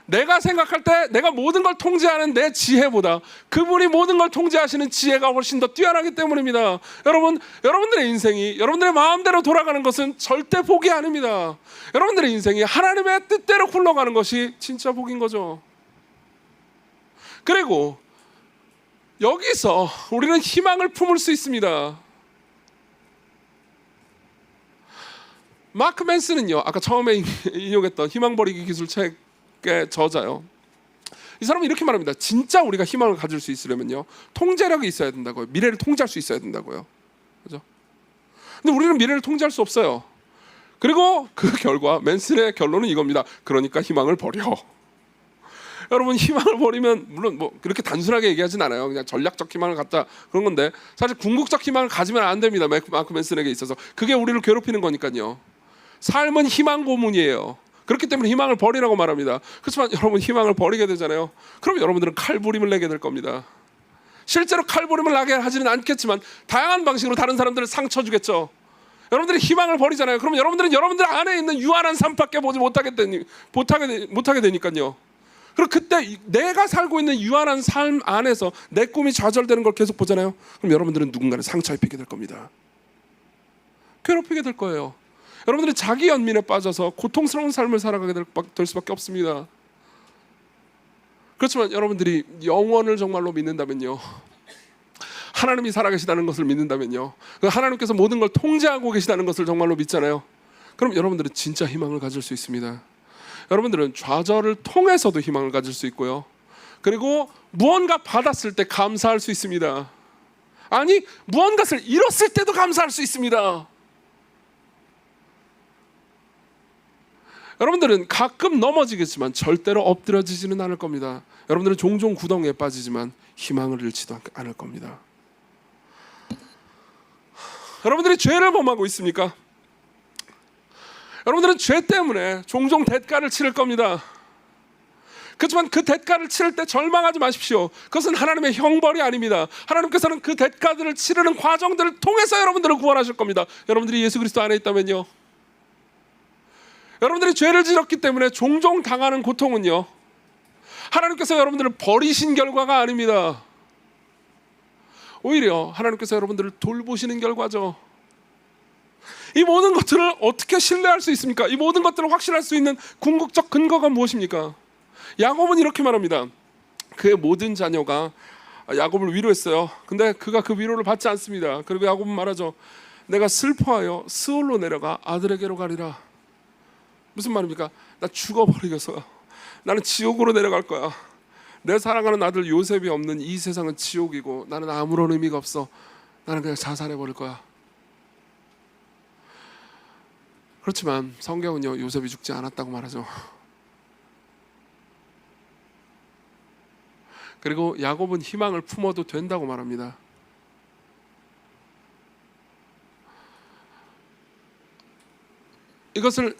내가 생각할 때 내가 모든 걸 통제하는 내 지혜보다 그분이 모든 걸 통제하시는 지혜가 훨씬 더 뛰어나기 때문입니다. 여러분들의 인생이 여러분들의 마음대로 돌아가는 것은 절대 복이 아닙니다. 여러분들의 인생이 하나님의 뜻대로 굴러가는 것이 진짜 복인 거죠. 그리고 여기서 우리는 희망을 품을 수 있습니다. 마크 맨슨은요, 아까 처음에 인용했던 희망 버리기 기술 책의 저자요. 이 사람은 이렇게 말합니다. 진짜 우리가 희망을 가질 수 있으려면요, 통제력이 있어야 된다고요. 미래를 통제할 수 있어야 된다고요. 그죠? 근데 우리는 미래를 통제할 수 없어요. 그리고 그 결과 맨슨의 결론은 이겁니다. 그러니까 희망을 버려. 여러분, 희망을 버리면 물론 뭐 그렇게 단순하게 얘기하진 않아요. 그냥 전략적 희망을 갖자 그런 건데, 사실 궁극적 희망을 가지면 안 됩니다. 마크 맨슨에게 있어서 그게 우리를 괴롭히는 거니까요. 삶은 희망 고문이에요. 그렇기 때문에 희망을 버리라고 말합니다. 그렇지만 여러분, 희망을 버리게 되잖아요. 그럼 여러분들은 칼부림을 내게 될 겁니다. 실제로 칼부림을 나게 하지는 않겠지만 다양한 방식으로 다른 사람들을 상처 주겠죠. 여러분들이 희망을 버리잖아요. 그럼 여러분들은 여러분들 안에 있는 유한한 삶밖에 보지 못하게 되니까요. 그리고 그때 내가 살고 있는 유한한 삶 안에서 내 꿈이 좌절되는 걸 계속 보잖아요. 그럼 여러분들은 누군가를 상처 입히게 될 겁니다. 괴롭히게 될 거예요. 여러분들이 자기 연민에 빠져서 고통스러운 삶을 살아가게 될 수밖에 없습니다. 그렇지만 여러분들이 영원을 정말로 믿는다면요, 하나님이 살아계시다는 것을 믿는다면요, 하나님께서 모든 걸 통제하고 계시다는 것을 정말로 믿잖아요. 그럼 여러분들은 진짜 희망을 가질 수 있습니다. 여러분들은 좌절을 통해서도 희망을 가질 수 있고요, 그리고 무언가 받았을 때 감사할 수 있습니다. 아니, 무언가를 잃었을 때도 감사할 수 있습니다. 여러분들은 가끔 넘어지겠지만 절대로 엎드려지지는 않을 겁니다. 여러분들은 종종 구덩이에 빠지지만 희망을 잃지도 않을 겁니다. 여러분들이 죄를 범하고 있습니까? 여러분들은 죄 때문에 종종 대가를 치를 겁니다. 그렇지만 그 대가를 치를 때 절망하지 마십시오. 그것은 하나님의 형벌이 아닙니다. 하나님께서는 그 대가들을 치르는 과정들을 통해서 여러분들을 구원하실 겁니다. 여러분들이 예수 그리스도 안에 있다면요, 여러분들이 죄를 지었기 때문에 종종 당하는 고통은요, 하나님께서 여러분들을 버리신 결과가 아닙니다. 오히려 하나님께서 여러분들을 돌보시는 결과죠. 이 모든 것들을 어떻게 신뢰할 수 있습니까? 이 모든 것들을 확신할 수 있는 궁극적 근거가 무엇입니까? 야곱은 이렇게 말합니다. 그의 모든 자녀가 야곱을 위로했어요. 근데 그가 그 위로를 받지 않습니다. 그리고 야곱은 말하죠. 내가 슬퍼하여 스올로 내려가 아들에게로 가리라. 무슨 말입니까? 나 죽어버리겠어요. 나는 지옥으로 내려갈 거야. 내 사랑하는 아들 요셉이 없는 이 세상은 지옥이고 나는 아무런 의미가 없어. 나는 그냥 자살해버릴 거야. 그렇지만 성경은요, 요셉이 죽지 않았다고 말하죠. 그리고 야곱은 희망을 품어도 된다고 말합니다. 이것을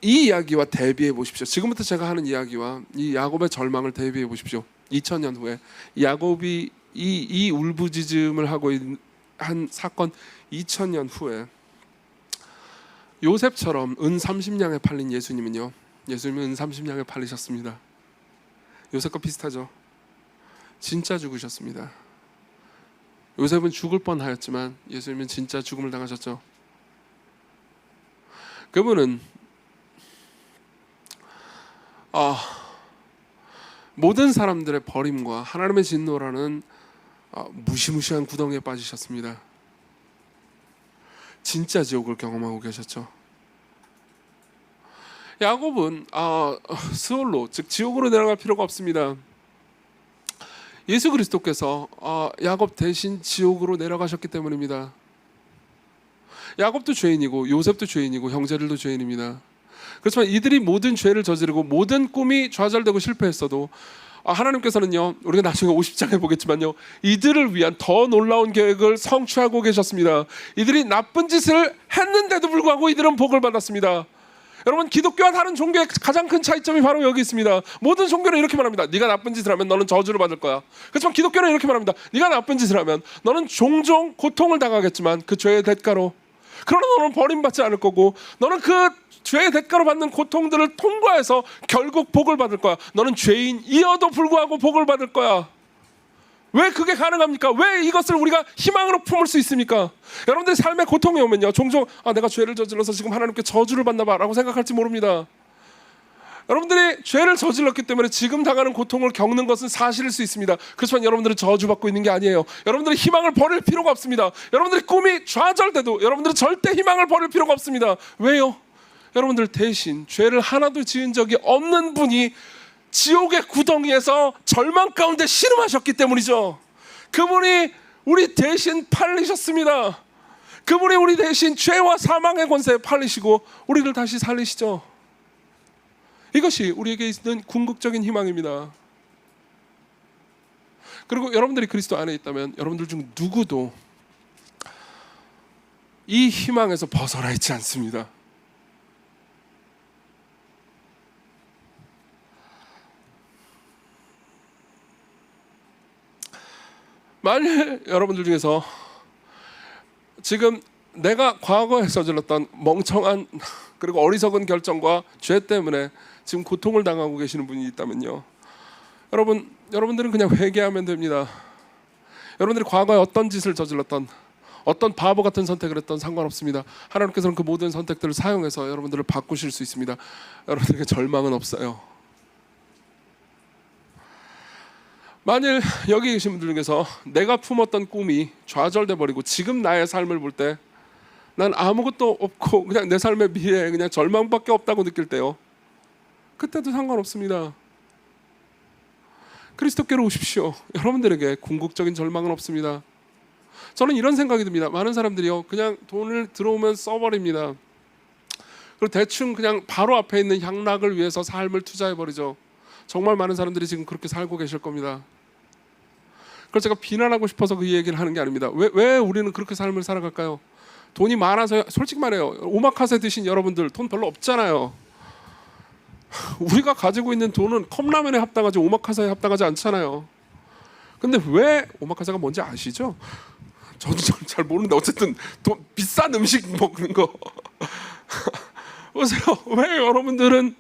이 이야기와 대비해 보십시오. 지금부터 제가 하는 이야기와 이 야곱의 절망을 대비해 보십시오. 2000년 후에 야곱이 이 울부짖음을 하고 한 사건 2000년 후에 요셉처럼 은 30냥에 팔린 예수님은요, 예수님은 은 30냥에 팔리셨습니다. 요셉과 비슷하죠. 진짜 죽으셨습니다. 요셉은 죽을 뻔하였지만 예수님은 진짜 죽음을 당하셨죠. 그분은 모든 사람들의 버림과 하나님의 진노라는 무시무시한 구덩이에 빠지셨습니다. 진짜 지옥을 경험하고 계셨죠. 야곱은 스올로, 즉 지옥으로 내려갈 필요가 없습니다. 예수 그리스도께서 야곱 대신 지옥으로 내려가셨기 때문입니다. 야곱도 죄인이고 요셉도 죄인이고 형제들도 죄인입니다. 그렇지만 이들이 모든 죄를 저지르고 모든 꿈이 좌절되고 실패했어도 하나님께서는요, 우리가 나중에 50장에 보겠지만요, 이들을 위한 더 놀라운 계획을 성취하고 계셨습니다. 이들이 나쁜 짓을 했는데도 불구하고 이들은 복을 받았습니다. 여러분, 기독교와 다른 종교의 가장 큰 차이점이 바로 여기 있습니다. 모든 종교는 이렇게 말합니다. 네가 나쁜 짓을 하면 너는 저주를 받을 거야. 그렇지만 기독교는 이렇게 말합니다. 네가 나쁜 짓을 하면 너는 종종 고통을 당하겠지만 그 죄의 대가로, 그러나 너는 버림받지 않을 거고, 너는 그 죄의 대가로 받는 고통들을 통과해서 결국 복을 받을 거야. 너는 죄인이어도 불구하고 복을 받을 거야. 왜 그게 가능합니까? 왜 이것을 우리가 희망으로 품을 수 있습니까? 여러분들의 삶에 고통이 오면요, 종종 내가 죄를 저질러서 지금 하나님께 저주를 받나 봐 라고 생각할지 모릅니다. 여러분들이 죄를 저질렀기 때문에 지금 당하는 고통을 겪는 것은 사실일 수 있습니다. 그렇지만 여러분들은 저주받고 있는 게 아니에요. 여러분들이 희망을 버릴 필요가 없습니다. 여러분들이 꿈이 좌절돼도 여러분들은 절대 희망을 버릴 필요가 없습니다. 왜요? 여러분들 대신 죄를 하나도 지은 적이 없는 분이 지옥의 구덩이에서 절망 가운데 신음하셨기 때문이죠. 그분이 우리 대신 팔리셨습니다. 그분이 우리 대신 죄와 사망의 권세에 팔리시고 우리를 다시 살리시죠. 이것이 우리에게 있는 궁극적인 희망입니다. 그리고 여러분들이 그리스도 안에 있다면 여러분들 중 누구도 이 희망에서 벗어나 있지 않습니다. 만일 여러분들 중에서 지금 내가 과거에 저질렀던 멍청한 그리고 어리석은 결정과 죄 때문에 지금 고통을 당하고 계시는 분이 있다면요, 여러분들은 그냥 회개하면 됩니다. 여러분들이 과거에 어떤 짓을 저질렀던, 어떤 바보 같은 선택을 했던 상관없습니다. 하나님께서는 그 모든 선택들을 사용해서 여러분들을 바꾸실 수 있습니다. 여러분들에게 절망은 없어요. 만일 여기 계신 분들 중에서 내가 품었던 꿈이 좌절돼 버리고 지금 나의 삶을 볼 때 난 아무것도 없고 그냥 내 삶의 미래에 그냥 절망밖에 없다고 느낄 때요, 그때도 상관없습니다. 그리스도께로 오십시오. 여러분들에게 궁극적인 절망은 없습니다. 저는 이런 생각이 듭니다. 많은 사람들이요, 그냥 돈을 들어오면 써버립니다. 그리고 대충 그냥 바로 앞에 있는 향락을 위해서 삶을 투자해버리죠. 정말 많은 사람들이 지금 그렇게 살고 계실 겁니다. 그걸 제가 비난하고 싶어서 그 얘기를 하는 게 아닙니다. 왜 우리는 그렇게 삶을 살아갈까요? 돈이 많아서, 솔직히 말해요, 오마카세 드신 여러분들 돈 별로 없잖아요. 우리가 가지고 있는 돈은 컵라면에 합당하지 오마카세에 합당하지 않잖아요. 근데 왜 오마카세가 뭔지 아시죠? 저도 잘 모르는데 어쨌든 비싼 음식 먹는 거 보세요. 왜 여러분들은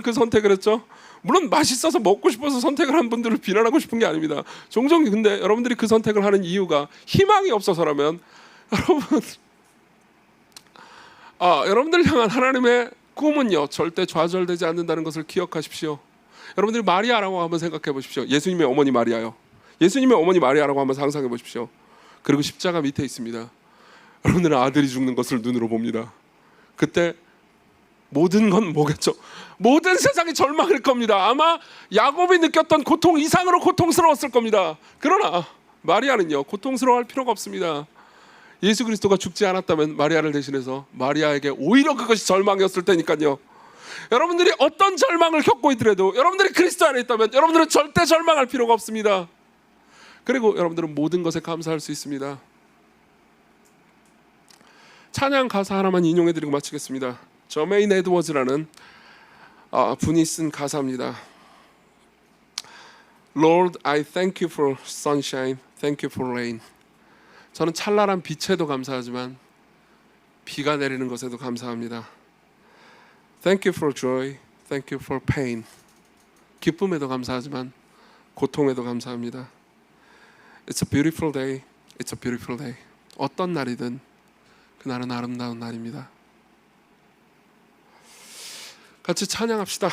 그 선택을 했죠? 물론 맛있어서 먹고 싶어서 선택을 한 분들을 비난하고 싶은 게 아닙니다. 종종 근데 여러분들이 그 선택을 하는 이유가 희망이 없어서라면 여러분들 향한 하나님의 꿈은요, 절대 좌절되지 않는다는 것을 기억하십시오. 여러분들이 마리아라고 한번 생각해 보십시오. 예수님의 어머니 마리아요. 예수님의 어머니 마리아라고 한번 상상해 보십시오. 그리고 십자가 밑에 있습니다. 여러분들은 아들이 죽는 것을 눈으로 봅니다. 그때 모든 건 뭐겠죠? 모든 세상이 절망일 겁니다. 아마 야곱이 느꼈던 고통 이상으로 고통스러웠을 겁니다. 그러나 마리아는요, 고통스러워할 필요가 없습니다. 예수 그리스도가 죽지 않았다면 마리아를 대신해서 마리아에게 오히려 그것이 절망이었을 테니까요. 여러분들이 어떤 절망을 겪고 있더라도 여러분들이 그리스도 안에 있다면 여러분들은 절대 절망할 필요가 없습니다. 그리고 여러분들은 모든 것에 감사할 수 있습니다. 찬양 가사 하나만 인용해드리고 마치겠습니다. 저메인 에드워즈라는 분이 쓴 가사입니다. Lord, I thank you for sunshine, thank you for rain. 저는 찬란한 빛에도 감사하지만 비가 내리는 것에도 감사합니다. Thank you for joy, thank you for pain. 기쁨에도 감사하지만 고통에도 감사합니다. It's a beautiful day, it's a beautiful day. 어떤 날이든 그날은 아름다운 날입니다. 같이 찬양합시다.